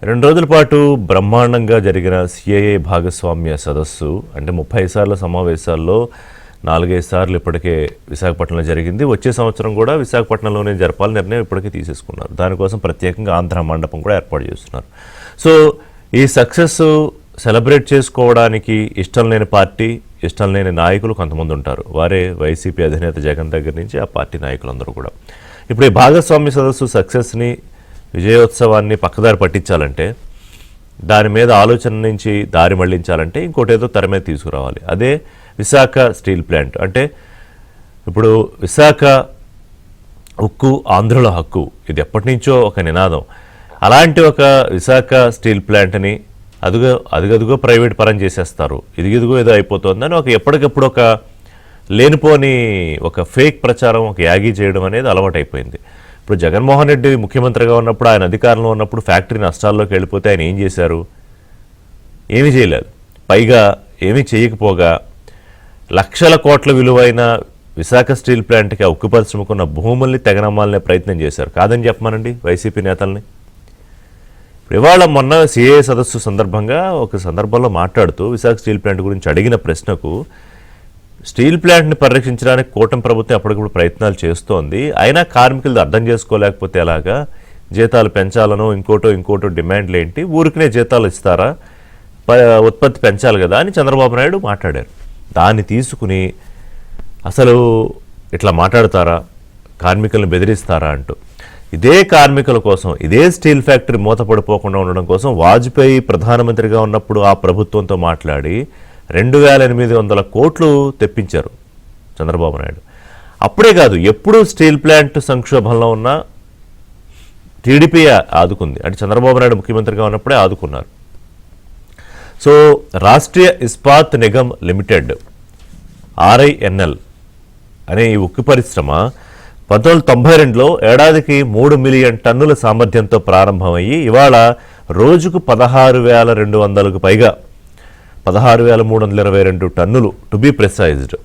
2 రోజుల పాటు బ్రహ్మాండంగా జరిగిన సిఐఏ భాగస్వామ్య సదస్సు అంటే 30 సార్ల సమావేశాల్లో 4-5 సార్లు ఇప్పటికే విశాఖపట్నంలో జరిగింది. వచ్చే సంవత్సరం కూడా విశాఖపట్నంలోనే జరపాలని నిర్ణయం ఇప్పటికే తీసేసుకున్నారు. దానికోసం ప్రత్యేకంగా ఆంధ్ర మండపం కూడా ఏర్పాటు చేస్తున్నారు. సో ఈ సక్సెస్ సెలబ్రేట్ చేసుకోవడానికి ఇష్టం లేని పార్టీ, ఇష్టం లేని నాయకులు కొంతమంది ఉంటారు. వారే వైసీపీ అధినేత జగన్ దగ్గర నుంచి ఆ పార్టీ నాయకులందరూ కూడా. ఇప్పుడు ఈ భాగస్వామ్య సదస్సు సక్సెస్ని, విజయోత్సవాన్ని పక్కదారి పట్టించాలంటే, దాని మీద ఆలోచన నుంచి దారి మళ్లించాలంటే ఇంకోటి ఏదో తెర మీద తీసుకురావాలి. అదే విశాఖ స్టీల్ ప్లాంట్. అంటే ఇప్పుడు విశాఖ ఉక్కు ఆంధ్రుల హక్కు, ఇది ఎప్పటి నుంచో ఒక నినాదం. అలాంటి ఒక విశాఖ స్టీల్ ప్లాంట్ని అదుగదుగో ప్రైవేట్ పరం చేసేస్తారు, ఇదిగిదిగో ఏదో అయిపోతుందని ఎప్పటికప్పుడు ఒక లేనిపోని ఒక ఫేక్ ప్రచారం, ఒక యాగీ చేయడం అనేది అలవాటైపోయింది. ఇప్పుడు జగన్మోహన్ రెడ్డి ముఖ్యమంత్రిగా ఉన్నప్పుడు, ఆయన అధికారంలో ఉన్నప్పుడు ఫ్యాక్టరీ నష్టాల్లోకి వెళ్ళిపోతే ఆయన ఏం చేశారు? ఏమీ చేయలేదు. పైగా ఏమీ చేయకపోగా లక్షల కోట్ల విలువైన విశాఖ స్టీల్ ప్లాంట్కి ఉక్కు పరిశ్రమకున్న భూముల్ని తెగనమ్మాలనే ప్రయత్నం చేశారు. కాదని చెప్పమానండి వైసీపీ నేతల్ని. ఇవాళ మొన్న సిఏ సదస్సు సందర్భంగా ఒక సందర్భంలో మాట్లాడుతూ విశాఖ స్టీల్ ప్లాంట్ గురించి అడిగిన ప్రశ్నకు, స్టీల్ ప్లాంట్ని పరిరక్షించడానికి కూటమి ప్రభుత్వం అప్పటికప్పుడు ప్రయత్నాలు చేస్తోంది, అయినా కార్మికులు అర్థం చేసుకోలేకపోతే ఎలాగా? జీతాలు పెంచాలనో ఇంకోటో డిమాండ్లు ఏంటి? ఊరికనే జీతాలు ఇస్తారా? ఉత్పత్తి పెంచాలి కదా అని చంద్రబాబు నాయుడు మాట్లాడారు. దాన్ని తీసుకుని అసలు ఇట్లా మాట్లాడతారా, కార్మికులను బెదిరిస్తారా అంటూ, ఇదే కార్మికుల కోసం, ఇదే స్టీల్ ఫ్యాక్టరీ మూతపడిపోకుండా ఉండడం కోసం వాజ్పేయి ప్రధానమంత్రిగా ఉన్నప్పుడు ఆ ప్రభుత్వంతో మాట్లాడి 2800 కోట్లు తెప్పించారు చంద్రబాబు నాయుడు. అప్పుడే కాదు, ఎప్పుడు స్టీల్ ప్లాంట్ సంక్షోభంలో ఉన్న టీడీపీ ఆదుకుంది. అంటే చంద్రబాబు నాయుడు ముఖ్యమంత్రిగా ఉన్నప్పుడే ఆదుకున్నారు. So Rashtriya Ispat Nigam limited, RINL అనే ఈ ఉక్కు పరిశ్రమ 1992లో ఏడాదికి 3 మిలియన్ టన్నుల సామర్థ్యంతో ప్రారంభమయ్యి ఇవాళ రోజుకు 16,200కు పైగా 16,322 టన్నులు టు బీ ప్రిసైజ్డ్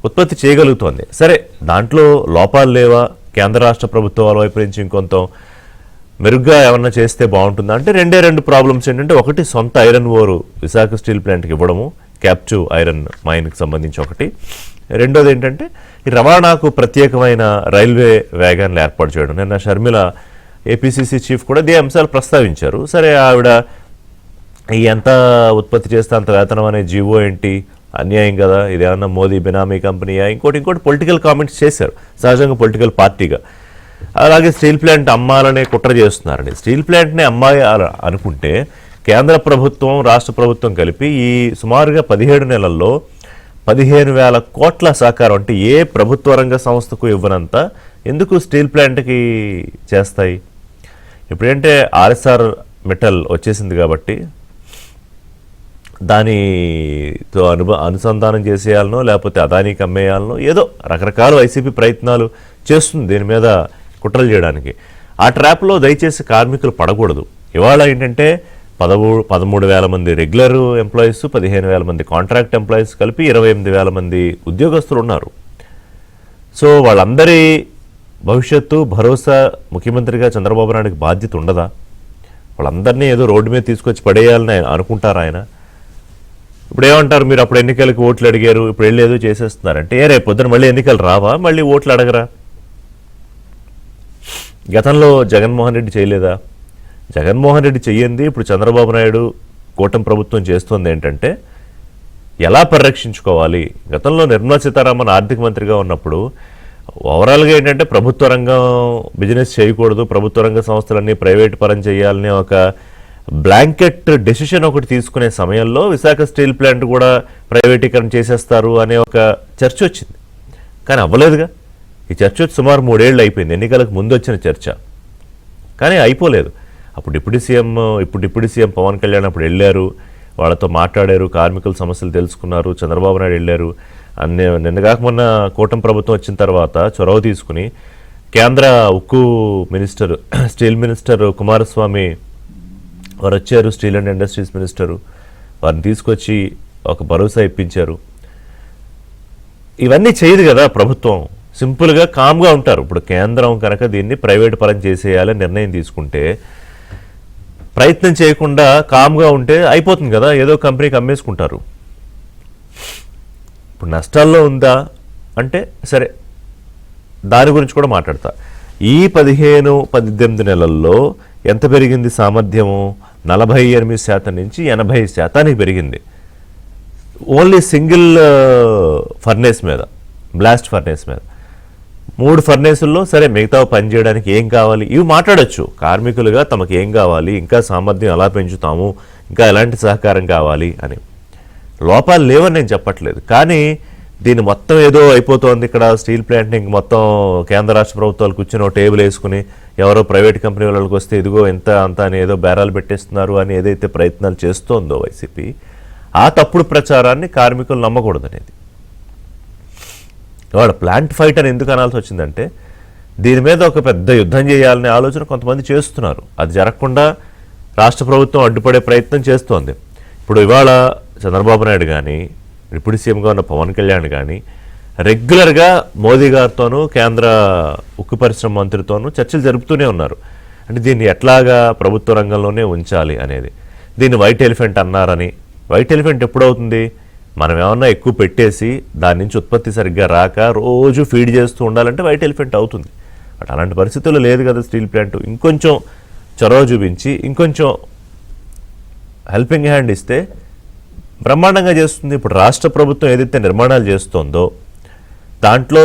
ఉత్పత్తి చేయగలుగుతోంది. సరే, దాంట్లో లోపాలు లేవా? కేంద్ర రాష్ట్ర ప్రభుత్వాల వైపు నుంచి ఇంకొంత మెరుగ్గా ఏమన్నా చేస్తే బాగుంటుందా అంటే రెండు ప్రాబ్లమ్స్ ఏంటంటే, ఒకటి సొంత ఐరన్ ఓరు విశాఖ స్టీల్ ప్లాంట్కి ఇవ్వడము, క్యాప్చూ ఐరన్ మైన్కి సంబంధించి ఒకటి. రెండోది ఏంటంటే ఈ రవాణాకు ప్రత్యేకమైన రైల్వే వ్యాగన్లు ఏర్పాటు చేయడం. నిన్న షర్మిల ఏపీసీసీ చీఫ్ కూడా ఇదే అంశాలు ప్రస్తావించారు. సరే, ఆవిడ ఈ ఎంత ఉత్పత్తి చేస్తే అంత వేతనం అనే జీవో ఏంటి, అన్యాయం కదా, ఇదేమన్నా మోదీ బినామీ కంపెనీయా, ఇంకోటి పొలిటికల్ కామెంట్స్ చేశారు, సహజంగా పొలిటికల్ పార్టీగా. అలాగే స్టీల్ ప్లాంట్ అమ్మాలనే కుట్ర చేస్తున్నారని. స్టీల్ ప్లాంట్ని అమ్మాయి అనుకుంటే కేంద్ర ప్రభుత్వం, రాష్ట్ర ప్రభుత్వం కలిపి ఈ సుమారుగా 17 నెలల్లో 15,000 కోట్ల సహకారం, అంటే ఏ ప్రభుత్వ రంగ సంస్థకు ఇవ్వనంత ఎందుకు స్టీల్ ప్లాంట్కి చేస్తాయి? ఇప్పుడంటే ఆర్ఎస్ఆర్ మెటల్ వచ్చేసింది కాబట్టి దానితో అనుసంధానం చేసేయాలనో లేకపోతే అదానికి అమ్మేయాలనో ఏదో రకరకాల వైసీపీ ప్రయత్నాలు చేస్తుంది దీని మీద కుట్రలు చేయడానికి. ఆ ట్రాప్లో దయచేసి కార్మికులు పడకూడదు. ఇవాళ ఏంటంటే 13,000 మంది రెగ్యులర్ ఎంప్లాయీస్, 15,000 మంది కాంట్రాక్ట్ ఎంప్లాయీస్ కలిపి 28,000 మంది ఉద్యోగస్తులు ఉన్నారు. సో వాళ్ళందరి భవిష్యత్తు భరోసా ముఖ్యమంత్రిగా చంద్రబాబు నాయుడుకి బాధ్యత ఉండదా? వాళ్ళందరినీ ఏదో రోడ్డు మీద తీసుకొచ్చి పడేయాలని అనుకుంటారా ఆయన? ఇప్పుడు ఏమంటారు, మీరు అప్పుడు ఎన్నికలకు ఓట్లు అడిగారు, ఇప్పుడు వెళ్ళి ఏదో చేసేస్తున్నారంటే, రేపు పొద్దున మళ్ళీ ఎన్నికలు రావా? మళ్ళీ ఓట్లు అడగరా? గతంలో జగన్మోహన్ రెడ్డి చేయలేదా? జగన్మోహన్ రెడ్డి చెయ్యింది ఇప్పుడు చంద్రబాబు నాయుడు కూటమి ప్రభుత్వం చేస్తుంది ఏంటంటే ఎలా పరిరక్షించుకోవాలి. గతంలో నిర్మలా సీతారామన్ ఆర్థిక మంత్రిగా ఉన్నప్పుడు ఓవరాల్గా ఏంటంటే ప్రభుత్వ రంగం బిజినెస్ చేయకూడదు, ప్రభుత్వ రంగ సంస్థలన్నీ ప్రైవేట్ పరం చేయాలని ఒక బ్లాంకెట్ డెసిషన్ ఒకటి తీసుకునే సమయంలో విశాఖ స్టీల్ ప్లాంట్ కూడా ప్రైవేటీకరణ చేసేస్తారు అనే ఒక చర్చ వచ్చింది. కానీ అవ్వలేదుగా. ఈ చర్చ వచ్చి సుమారు 3 ఏళ్ళు అయిపోయింది. ఎన్నికలకు ముందు వచ్చిన చర్చ, కానీ అయిపోలేదు. ఇప్పుడు డిప్యూటీ సీఎం పవన్ కళ్యాణ్ అప్పుడు వెళ్ళారు, వాళ్ళతో మాట్లాడారు, కార్మికుల సమస్యలు తెలుసుకున్నారు. చంద్రబాబు నాయుడు వెళ్ళారు. నిన్న కాక మొన్న కూటమి ప్రభుత్వం వచ్చిన తర్వాత చొరవ తీసుకుని కేంద్ర ఉక్కు మినిస్టర్, స్టీల్ మినిస్టర్ కుమారస్వామి వారు వచ్చారు, స్టీల్ అండ్ ఇండస్ట్రీస్ మినిస్టరు, వారిని తీసుకొచ్చి ఒక భరోసా ఇప్పించారు. ఇవన్నీ చేయదు కదా ప్రభుత్వం. సింపుల్గా కామ్గా ఉంటారు. ఇప్పుడు కేంద్రం కనుక దీన్ని ప్రైవేట్ పరం చేసేయాలని నిర్ణయం తీసుకుంటే ప్రయత్నం చేయకుండా కామ్గా ఉంటే అయిపోతుంది కదా, ఏదో కంపెనీకి అమ్మేసుకుంటారు. ఇప్పుడు నష్టాల్లో ఉందా అంటే సరే, దాని గురించి కూడా మాట్లాడతా. ఈ 15-18 నెలల్లో ఎంత పెరిగింది సామర్థ్యము? 48% నుంచి 80% పెరిగింది. ఓన్లీ సింగిల్ ఫర్నేస్ మీద, బ్లాస్ట్ ఫర్నేస్ మీద. 3 ఫర్నేసుల్లో సరే మిగతా పని చేయడానికి ఏం కావాలి ఇవి మాట్లాడచ్చు. కార్మికులుగా తమకు ఏం కావాలి, ఇంకా సామర్థ్యం ఎలా పెంచుతాము, ఇంకా ఎలాంటి సహకారం కావాలి అని. లోపాలు లేవని నేను చెప్పట్లేదు, కానీ దీన్ని మొత్తం ఏదో అయిపోతుంది ఇక్కడ స్టీల్ ప్లాంట్ని మొత్తం కేంద్ర రాష్ట్ర ప్రభుత్వాలు కూర్చొని టేబుల్ వేసుకుని ఎవరో ప్రైవేట్ కంపెనీ వాళ్ళకి వస్తే ఇదిగో ఎంత అంత అని ఏదో బేరాలు పెట్టేస్తున్నారు అని ఏదైతే ప్రయత్నాలు చేస్తోందో వైసీపీ, ఆ తప్పుడు ప్రచారాన్ని కార్మికులు నమ్మకూడదు అనేది. ఇవాళ ప్లాంట్ ఫైట్ అని ఎందుకు అనాల్సి వచ్చిందంటే దీని మీద ఒక పెద్ద యుద్ధం చేయాలనే ఆలోచన కొంతమంది చేస్తున్నారు. అది జరగకుండా రాష్ట్ర ప్రభుత్వం అడ్డుపడే ప్రయత్నం చేస్తోంది. ఇప్పుడు ఇవాళ చంద్రబాబు నాయుడు కానీ, డిప్యూటీ సీఎంగా ఉన్న పవన్ కళ్యాణ్ కానీ రెగ్యులర్గా మోదీ గారితోనూ కేంద్ర ఉక్కు పరిశ్రమ మంత్రితోనూ చర్చలు జరుపుతూనే ఉన్నారు. అంటే దీన్ని ఎట్లాగా ప్రభుత్వ రంగంలోనే ఉంచాలి అనేది. దీన్ని వైట్ ఎలిఫెంట్ అన్నారని. వైట్ ఎలిఫెంట్ ఎప్పుడవుతుంది? మనం ఏమన్నా ఎక్కువ పెట్టేసి దాని నుంచి ఉత్పత్తి సరిగ్గా రాక రోజు ఫీడ్ చేస్తూ ఉండాలంటే వైట్ ఎలిఫెంట్ అవుతుంది. బట్ అలాంటి పరిస్థితుల్లో లేదు కదా స్టీల్ ప్లాంట్. ఇంకొంచెం చొరవ చూపించి ఇంకొంచెం హెల్పింగ్ హ్యాండ్ ఇస్తే బ్రహ్మాండంగా చేస్తుంది. ఇప్పుడు రాష్ట్ర ప్రభుత్వం ఏదైతే నిర్మాణాలు చేస్తోందో దాంట్లో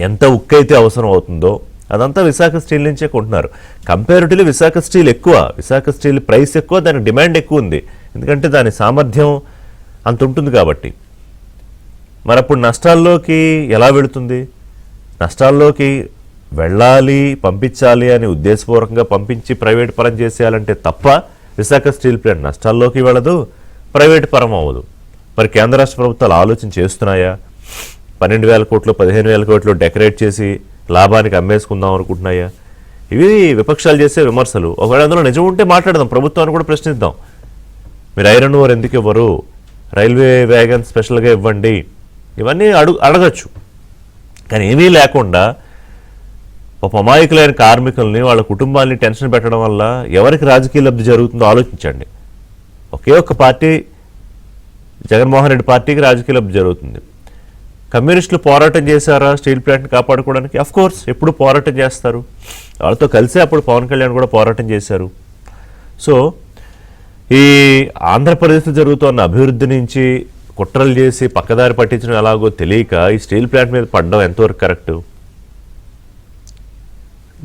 ఎంత ఉక్కు అయితే అవసరం అవుతుందో అదంతా విశాఖ స్టీల్ నుంచే కొంటున్నారు. కంపారిటివ్లీ విశాఖ స్టీల్ ఎక్కువ, విశాఖ స్టీల్ ప్రైస్ ఎక్కువ, దానికి డిమాండ్ ఎక్కువ ఉంది. ఎందుకంటే దాని సామర్థ్యం అంత ఉంటుంది కాబట్టి. మరి అప్పుడు నష్టాల్లోకి ఎలా వెళుతుంది? నష్టాల్లోకి వెళ్ళాలి, పంపించాలి అని ఉద్దేశపూర్వకంగా పంపించి ప్రైవేట్ పరం చేసేయాలంటే తప్ప విశాఖ స్టీల్ ప్లాంట్ నష్టాల్లోకి వెళ్ళదు, ప్రైవేట్ పరం అవ్వదు. మరి కేంద్ర రాష్ట్ర ప్రభుత్వాలు ఆలోచన చేస్తున్నాయా? 12,000 కోట్లు 15,000 కోట్లు డెకరేట్ చేసి లాభానికి అమ్మేసుకుందాం అనుకుంటున్నాయా? ఇవి విపక్షాలు చేసే విమర్శలు. ఒకవేళ అందులో నిజం ఉంటే మాట్లాడదాం, ప్రభుత్వాన్ని కూడా ప్రశ్నిద్దాం. మీరు ఐరన్ ఓర్ ఎందుకు ఇవ్వరు, రైల్వే వ్యాగన్ స్పెషల్గా ఇవ్వండి, ఇవన్నీ అడగచ్చు. కానీ ఏమీ లేకుండా ఒక అమాయకులైన కార్మికుల్ని వాళ్ళ కుటుంబాన్ని టెన్షన్ పెట్టడం వల్ల ఎవరికి రాజకీయ లబ్ధి జరుగుతుందో ఆలోచించండి. ఒకే ఒక్క పార్టీ, జగన్మోహన్ రెడ్డి పార్టీకి రాజకీయ లబ్ధి జరుగుతుంది. కమ్యూనిస్టులు పోరాటం చేశారా స్టీల్ ప్లాంట్ని కాపాడుకోవడానికి? అఫ్ కోర్స్ ఎప్పుడు పోరాటం చేస్తారు. వాళ్ళతో కలిసి అప్పుడు పవన్ కళ్యాణ్ కూడా పోరాటం చేశారు. సో ఈ ఆంధ్రప్రదేశ్లో జరుగుతున్న అభివృద్ధి నుంచి కుట్రలు చేసి పక్కదారి పట్టించడం ఎలాగో తెలియక ఈ స్టీల్ ప్లాంట్ మీద పడడం ఎంతవరకు కరెక్టు?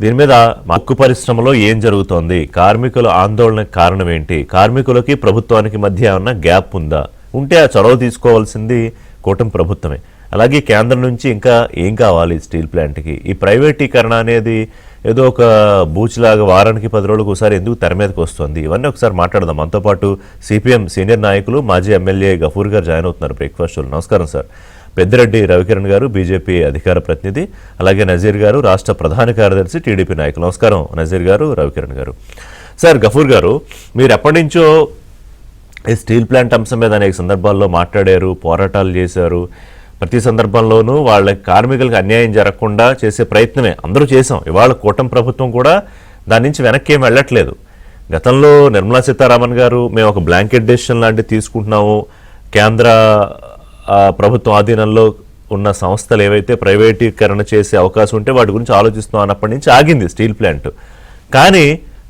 దీని మీద ఉక్కు పరిశ్రమలో ఏం జరుగుతోంది, కార్మికుల ఆందోళనకు కారణం ఏంటి, కార్మికులకి ప్రభుత్వానికి మధ్య ఏమన్నా గ్యాప్ ఉందా? ఉంటే ఆ చొరవ తీసుకోవాల్సింది కూటమి ప్రభుత్వమే. అలాగే కేంద్రం నుంచి ఇంకా ఏం కావాలి స్టీల్ ప్లాంట్కి? ఈ ప్రైవేటీకరణ అనేది ఏదో ఒక బూచ్లాగా వారానికి 10 రోజులకు ఒకసారి ఎందుకు తెర మీదకి వస్తుంది? ఇవన్నీ ఒకసారి మాట్లాడదాం. మనతో పాటు సిపిఎం సీనియర్ నాయకులు మాజీ ఎమ్మెల్యే గఫూర్ గారు జాయిన్ అవుతున్నారు బ్రేక్ఫాస్ట్ షోలో. నమస్కారం సార్. పెద్దిరెడ్డి రవికిరణ్ గారు బీజేపీ అధికార ప్రతినిధి, అలాగే నజీర్ గారు రాష్ట్ర ప్రధాన కార్యదర్శి టీడీపీ నాయకులు. నమస్కారం నజీర్ గారు, రవికిరణ్ గారు. సార్, గఫూర్ గారు, మీరు ఎప్పటి నుంచో ఈ స్టీల్ ప్లాంట్ అంశం మీద అనేక సందర్భాల్లో మాట్లాడారు, పోరాటాలు చేశారు. ప్రతి సందర్భంలోనూ వాళ్ళ కార్మికులకు అన్యాయం జరగకుండా చేసే ప్రయత్నమే అందరూ చేసాం. ఇవాళ కూటమి ప్రభుత్వం కూడా దాని నుంచి వెనక్కి ఏం వెళ్ళట్లేదు. గతంలో నిర్మలా సీతారామన్ గారు మేము ఒక బ్లాంకెట్ డెసిషన్ లాంటివి తీసుకుంటున్నాము, కేంద్ర ప్రభుత్వం ఆధీనంలో ఉన్న సంస్థలు ఏవైతే ప్రైవేటీకరణ చేసే అవకాశం ఉంటే వాటి గురించి ఆలోచిస్తున్నాం అన్నప్పటి నుంచి ఆగింది స్టీల్ ప్లాంట్. కానీ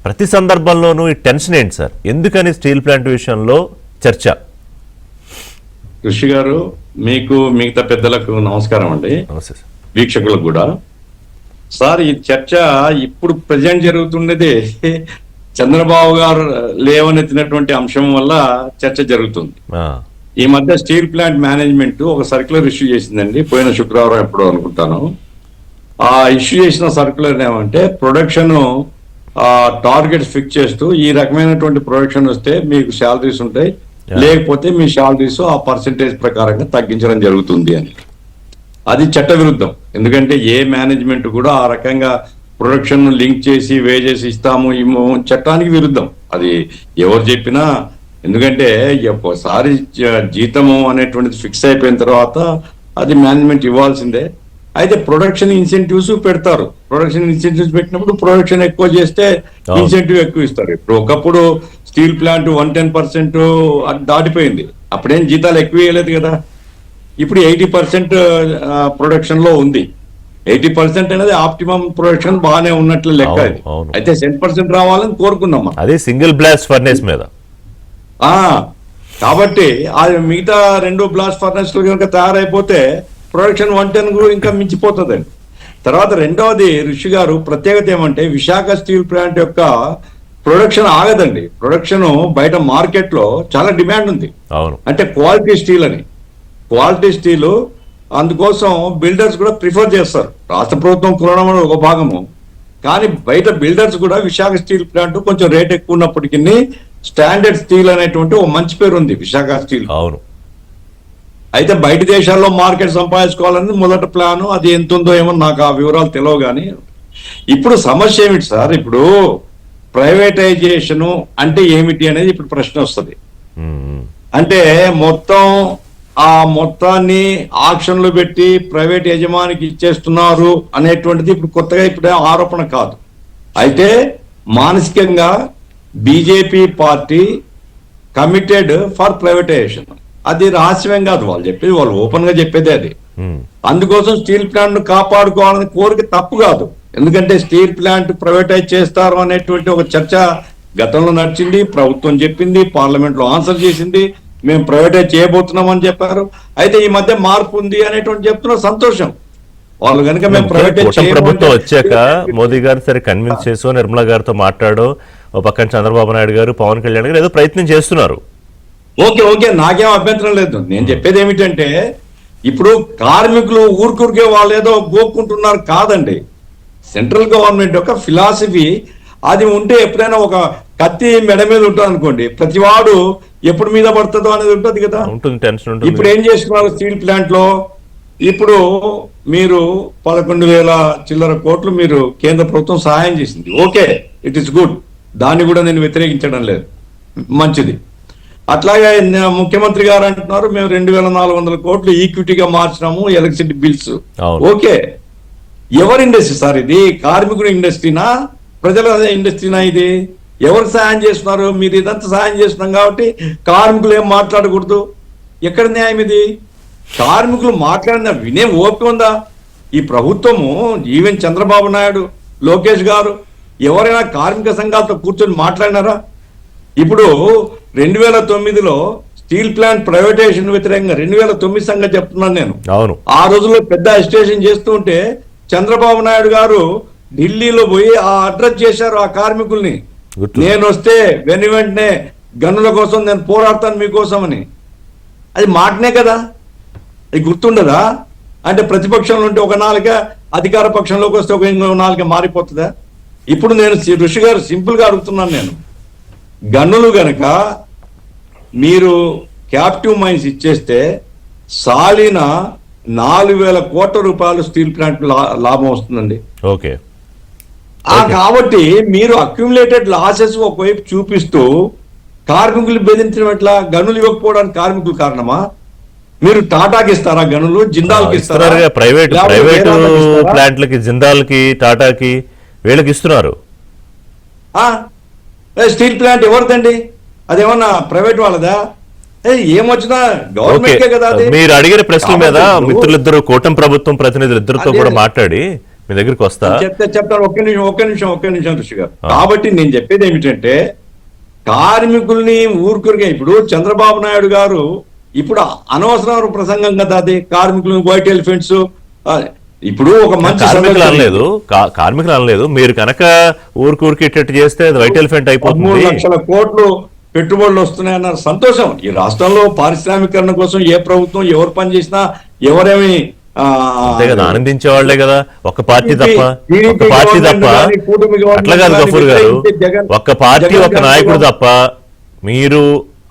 ప్రతి సందర్భంలోనూ ఈ టెన్షన్ ఏంటి సార్? ఎందుకని స్టీల్ ప్లాంట్ విషయంలో చర్చ? కృషి గారు, మీకు మిగతా పెద్దలకు నమస్కారం అండి, వీక్షకులకు కూడా. సార్, ఈ చర్చ ఇప్పుడు ప్రజెంట్ జరుగుతున్నదే చంద్రబాబు గారు లేవనెత్తినటువంటి అంశం వల్ల చర్చ జరుగుతుంది. ఈ మధ్య స్టీల్ ప్లాంట్ మేనేజ్మెంట్ ఒక సర్క్యులర్ ఇష్యూ చేసిందండి, పోయిన శుక్రవారం ఎప్పుడో అనుకుంటాను. ఆ ఇష్యూ చేసిన సర్క్యులర్ ఏమంటే ప్రొడక్షన్ టార్గెట్స్ ఫిక్స్ చేస్తూ ఈ రకమైనటువంటి ప్రొడక్షన్ వస్తే మీకు శాలరీస్ ఉంటాయి, లేకపోతే మీ శాలరీస్ ఆ పర్సంటేజ్ ప్రకారంగా తగ్గించడం జరుగుతుంది అని. అది చట్ట విరుద్ధం. ఎందుకంటే ఏ మేనేజ్మెంట్ కూడా ఆ రకంగా ప్రొడక్షన్ లింక్ చేసి వేజెస్ ఇస్తాము చట్టానికి విరుద్ధం. అది ఎవరు చెప్పినా, ఎందుకంటే ఒకసారి జీతము అనేటువంటిది ఫిక్స్ అయిపోయిన తర్వాత అది మేనేజ్మెంట్ ఇవ్వాల్సిందే. అయితే ప్రొడక్షన్ ఇన్సెంటివ్స్ పెడతారు. ప్రొడక్షన్ ఇన్సెంటివ్స్ పెట్టినప్పుడు ప్రొడక్షన్ ఎక్కువ చేస్తే ఇన్సెంటివ్ ఎక్కువ ఇస్తారు. ఇప్పుడు ఒకప్పుడు స్టీల్ ప్లాంట్ 110% దాటిపోయింది. అప్పుడేం జీతాలు ఎక్కువ ఇవ్వలేదు కదా. ఇప్పుడు 80% ప్రొడక్షన్ లో ఉంది. 80% అనేది ఆప్టిమం ప్రొడక్షన్ బాగానే ఉన్నట్లు లెక్క. అయితే 10% రావాలని కోరుకున్నాం. అదే సింగిల్ బ్లాస్ట్ ఫర్నేస్ మీద. కాబట్టి అది మిగతా 2 బ్లాస్ట్ ఫర్నేస్ కనుక తయారైపోతే ప్రొడక్షన్ 110 ఇంకా మించిపోతుందండి. తర్వాత రెండవది ఋషి గారు ప్రత్యేకత ఏమంటే విశాఖ స్టీల్ ప్లాంట్ యొక్క ప్రొడక్షన్ ఆగదండి. ప్రొడక్షన్ బయట మార్కెట్ లో చాలా డిమాండ్ ఉంది. అంటే క్వాలిటీ స్టీల్ అని. క్వాలిటీ స్టీల్ అందుకోసం బిల్డర్స్ కూడా ప్రిఫర్ చేస్తారు. రాష్ట్ర ప్రభుత్వం కొనడం ఒక భాగము, కానీ బయట బిల్డర్స్ కూడా విశాఖ స్టీల్ ప్లాంట్ కొంచెం రేట్ ఎక్కువ ఉన్నప్పటికీ స్టాండర్డ్ స్టీల్ అనేటువంటి ఒక మంచి పేరు ఉంది విశాఖ స్టీల్. అవును. అయితే బయట దేశాల్లో మార్కెట్ సంపాదించుకోవాలని మొదటి ప్లాను. అది ఎంత ఉందో ఏమో నాకు ఆ వివరాలు తెలియవు. కానీ ఇప్పుడు సమస్య ఏమిటి సార్? ఇప్పుడు ప్రైవేటైజేషన్ అంటే ఏమిటి అనేది ఇప్పుడు ప్రశ్న వస్తుంది. అంటే మొత్తాన్ని ఆక్షన్లు పెట్టి ప్రైవేట్ యజమానికి ఇచ్చేస్తున్నారు అనేటువంటిది ఇప్పుడు కొత్తగా ఇప్పుడు ఆరోపణ కాదు. అయితే మానసికంగా BJP party committed for privatization. అది రహస్యం కాదు, వాళ్ళు చెప్పేది, వాళ్ళు ఓపెన్ గా చెప్పేదే అది. అందుకోసం స్టీల్ ప్లాంట్ ను కాపాడుకోవాలని కోరిక తప్పు కాదు. ఎందుకంటే స్టీల్ ప్లాంట్ ప్రైవేటైజ్ చేస్తారు అనేటువంటి ఒక చర్చ గతంలో నడిచింది. ప్రభుత్వం చెప్పింది, పార్లమెంట్ లో ఆన్సర్ చేసింది, మేము ప్రైవేటైజ్ చేయబోతున్నాం అని చెప్పారు. అయితే ఈ మధ్య మార్పు ఉంది అనేటువంటి చెప్తున్న సంతోషం. వాళ్ళు కనుక మేము ప్రైవేటైజ్ ప్రభుత్వం వచ్చాక మోదీ గారు సరే కన్విన్స్ చేసో నిర్మలా గారితో మాట్లాడో, ఓ పక్కన చంద్రబాబు నాయుడు గారు, పవన్ కళ్యాణ్ గారు ఏదో ప్రయత్నం చేస్తున్నారు. ఓకే, నాకేం అభ్యంతరం లేదు. నేను చెప్పేది ఏమిటంటే ఇప్పుడు కార్మికులు ఊరికే వాళ్ళు ఏదో గోక్కుంటున్నారు కాదండి. సెంట్రల్ గవర్నమెంట్ యొక్క ఫిలాసఫీ అది ఉంటే ఎప్పుడైనా ఒక కత్తి మెడ మీద ఉంటుంది అనుకోండి, ప్రతివాడు ఎప్పుడు మీద పడుతుందో అనేది ఉంటుంది కదా. ఇప్పుడు ఏం చేస్తున్నారు స్టీల్ ప్లాంట్ లో? ఇప్పుడు మీరు 11,000 చిల్లర కోట్లు మీరు కేంద్ర ప్రభుత్వం సహాయం చేసింది. Okay, it is good. దాన్ని కూడా నేను వ్యతిరేకించడం లేదు, మంచిది. అట్లాగే ముఖ్యమంత్రి గారు అంటున్నారు మేము 2,400 కోట్లు ఈక్విటీగా మార్చినాము ఎలక్ట్రిసిటీ బిల్స్. ఓకే, ఎవరి ఇండస్ట్రీ సార్ ఇది? కార్మికుడి ఇండస్ట్రీనా, ప్రజల ఇండస్ట్రీనా? ఇది ఎవరు సహాయం చేస్తున్నారు? మీరు ఇదంతా సహాయం చేస్తున్నాం కాబట్టి కార్మికులు ఏం మాట్లాడకూడదు. ఎక్కడ న్యాయం ఇది? కార్మికులు మాట్లాడిన వినే ఓపిక ఉందా ఈ ప్రభుత్వము? ఈవెన్ చంద్రబాబు నాయుడు, లోకేష్ గారు ఎవరైనా కార్మిక సంఘాలతో కూర్చొని మాట్లాడినారా? ఇప్పుడు 2009లో స్టీల్ ప్లాంట్ ప్రైవేటైజేషన్ వ్యతిరేకంగా 2009 సంగతి చెప్తున్నాను నేను. ఆ రోజుల్లో పెద్ద అజిటేషన్ చేస్తూ ఉంటే చంద్రబాబు నాయుడు గారు ఢిల్లీలో పోయి అడ్రస్ చేశారు ఆ కార్మికుల్ని. నేను వస్తే వెంటనే గన్నుల కోసం నేను పోరాడతాను మీకోసం అని. అది మాటనే కదా, అది గుర్తుండదా? అంటే ప్రతిపక్షంలో ఉంటే ఒక నాలుక, అధికార పక్షంలోకి వస్తే ఒక ఇంకో నాలుక మారిపోతుందా? ఇప్పుడు నేను ఋషి గారు సింపుల్ గా అడుగుతున్నాను, నేను గన్నులు గనక మీరు క్యాప్టివ్ మైన్స్ ఇచ్చేస్తే సాలిన 4,000 కోట్ల రూపాయలు స్టీల్ ప్లాంట్ లాభం వస్తుందండి. ఓకే, కాబట్టి మీరు అక్యుములేటెడ్ లాసెస్ ఒకవైపు చూపిస్తూ కార్మికులు బెదిరించడం ఎట్లా? గనులు ఇవ్వకపోవడానికి కార్మికులు కారణమా? మీరు టాటాకి ఇస్తారా గనులు? జిందాల్కి ఇస్తారా? ప్రైవేట్ ప్లాంట్లకి, జిందాల్కి, టాటాకి వీళ్ళకి ఇస్తున్నారు. స్టీల్ ప్లాంట్ ఎవరిదండి? అదేమన్నా ప్రైవేట్ వాళ్ళదా? ఏమొచ్చినా గవర్నమెంట్ కదా. మీరు అడిగిన ప్రశ్నల మీద మిత్రులిద్దరు, కూటమి ప్రభుత్వం ప్రతినిధులు ఇద్దరితో కూడా మాట్లాడి మీ దగ్గరికి వస్తా చెప్తాను. ఒక్క నిమిషం ఋషి గారు. కాబట్టి నేను చెప్పేది ఏమిటంటే కార్మికుల్ని ఊరుకురిగా ఇప్పుడు చంద్రబాబు నాయుడు గారు ఇప్పుడు అనవసరం ప్రసంగం కదా అది. కార్మికులు వైట్ ఎలిఫెంట్స్ ఇప్పుడు ఒక మంచి కార్మికులు అనలేదు. మీరు కనుక ఊరికి ఇట్టట్టు చేస్తే అది వైట్ ఎలిఫెంట్ అయిపోతుంది. 3 లక్షల కోట్లు పెట్టుబడులు వస్తున్నాయన్నారు. సంతోషం. ఈ రాష్ట్రంలో పారిశ్రామికరణ కోసం ఏ ప్రభుత్వం ఎవరు పనిచేసినా ఎవరేమి ఆనందించే వాళ్లే కదా. ఒక్క పార్టీ తప్ప అట్లా కాదు గఫూర్ గారు, ఒక్క పార్టీ ఒక్క నాయకుడు తప్ప మీరు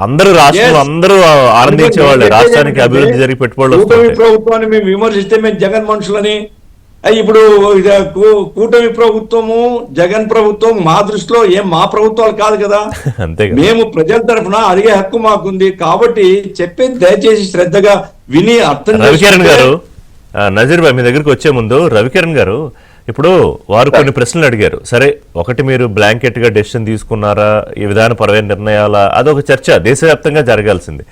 అందరూ రాష్ట్రంలో అందరూ ఆనందించే వాళ్ళే. రాష్ట్రానికి అభివృద్ధి జరిగి పెట్టుబడులు. ప్రభుత్వాన్ని మేము విమర్శిస్తే మేము జగన్ మనుషులని. ఇప్పుడు కూటమి ప్రభుత్వము, జగన్ ప్రభుత్వం మా దృష్టిలో మా ప్రభుత్వాలు కాదు కదా. మేము ప్రజల తరఫున అడిగే హక్కు మాకుంది. కాబట్టి చెప్పేది దయచేసి శ్రద్ధగా విని అర్థం రవికిరణ్ గారు నజీర్ భాయ్, మీ దగ్గరికి వచ్చే ముందు రవికిరణ్ గారు, ఇప్పుడు వారు కొన్ని ప్రశ్నలు అడిగారు. సరే, ఒకటి మీరు బ్లాంకెట్ గా డెసిషన్ తీసుకున్నారా, ఈ విధానపరమైన నిర్ణయాల, అదొక చర్చ దేశవ్యాప్తంగా జరగాల్సింది.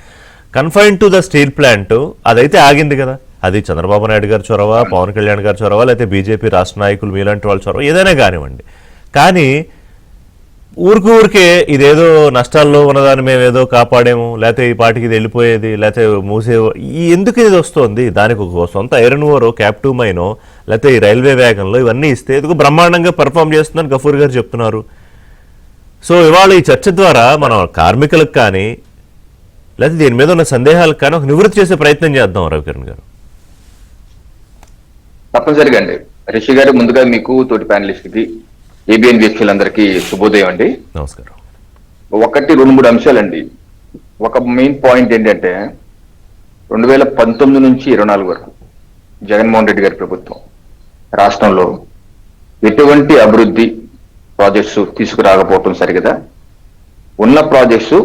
Confine to the steel plant అదైతే ఆగింది కదా, అది చంద్రబాబు నాయుడు గారి చొరవ, పవన్ కళ్యాణ్ గారి చొరవ, లేకపోతే బీజేపీ రాష్ట్ర నాయకులు మీలాంటి వాళ్ళ చొరవ, ఏదైనా కానివ్వండి. కానీ ఊరికే ఇదేదో నష్టాల్లో ఉన్నదాన్ని మేము ఏదో కాపాడేము, లేకపోతే ఈ పాటికి ఇది వెళ్ళిపోయేది, లేకపోతే మూసేవో, ఎందుకు ఇది వస్తుంది? దానికి ఒక సొంత ఐరన్ ఓరో, క్యాప్టివ్ మైనో, లేకపోతే ఈ రైల్వే వ్యాగన్లో ఇవన్నీ ఇస్తే ఎందుకు బ్రహ్మాండంగా పెర్ఫామ్ చేస్తుందని గఫూర్ గారు చెప్తున్నారు. సో ఇవాళ ఈ చర్చ ద్వారా మనం కార్మికులకు కానీ, లేకపోతే దీని మీద ఉన్న సందేహాలకు కానీ ఒక నివృత్తి చేసే ప్రయత్నం చేద్దాం. రవికిరణ్ గారు, తప్పనిసరిగా అండి. రిషి గారు, ముందుగా మీకు తోటి ప్యానలిస్ట్కి, ఏబిఎన్ వీక్షకులందరికీ శుభోదయం అండి. నమస్కారం. ఒకటి 2-3 అంశాలండి. ఒక మెయిన్ పాయింట్ ఏంటంటే 2019 నుంచి 24 వరకు జగన్మోహన్ రెడ్డి గారి ప్రభుత్వం రాష్ట్రంలో ఎటువంటి అభివృద్ధి ప్రాజెక్ట్స్ తీసుకురాకపోవటం సరిగదా, ఉన్న ప్రాజెక్ట్స్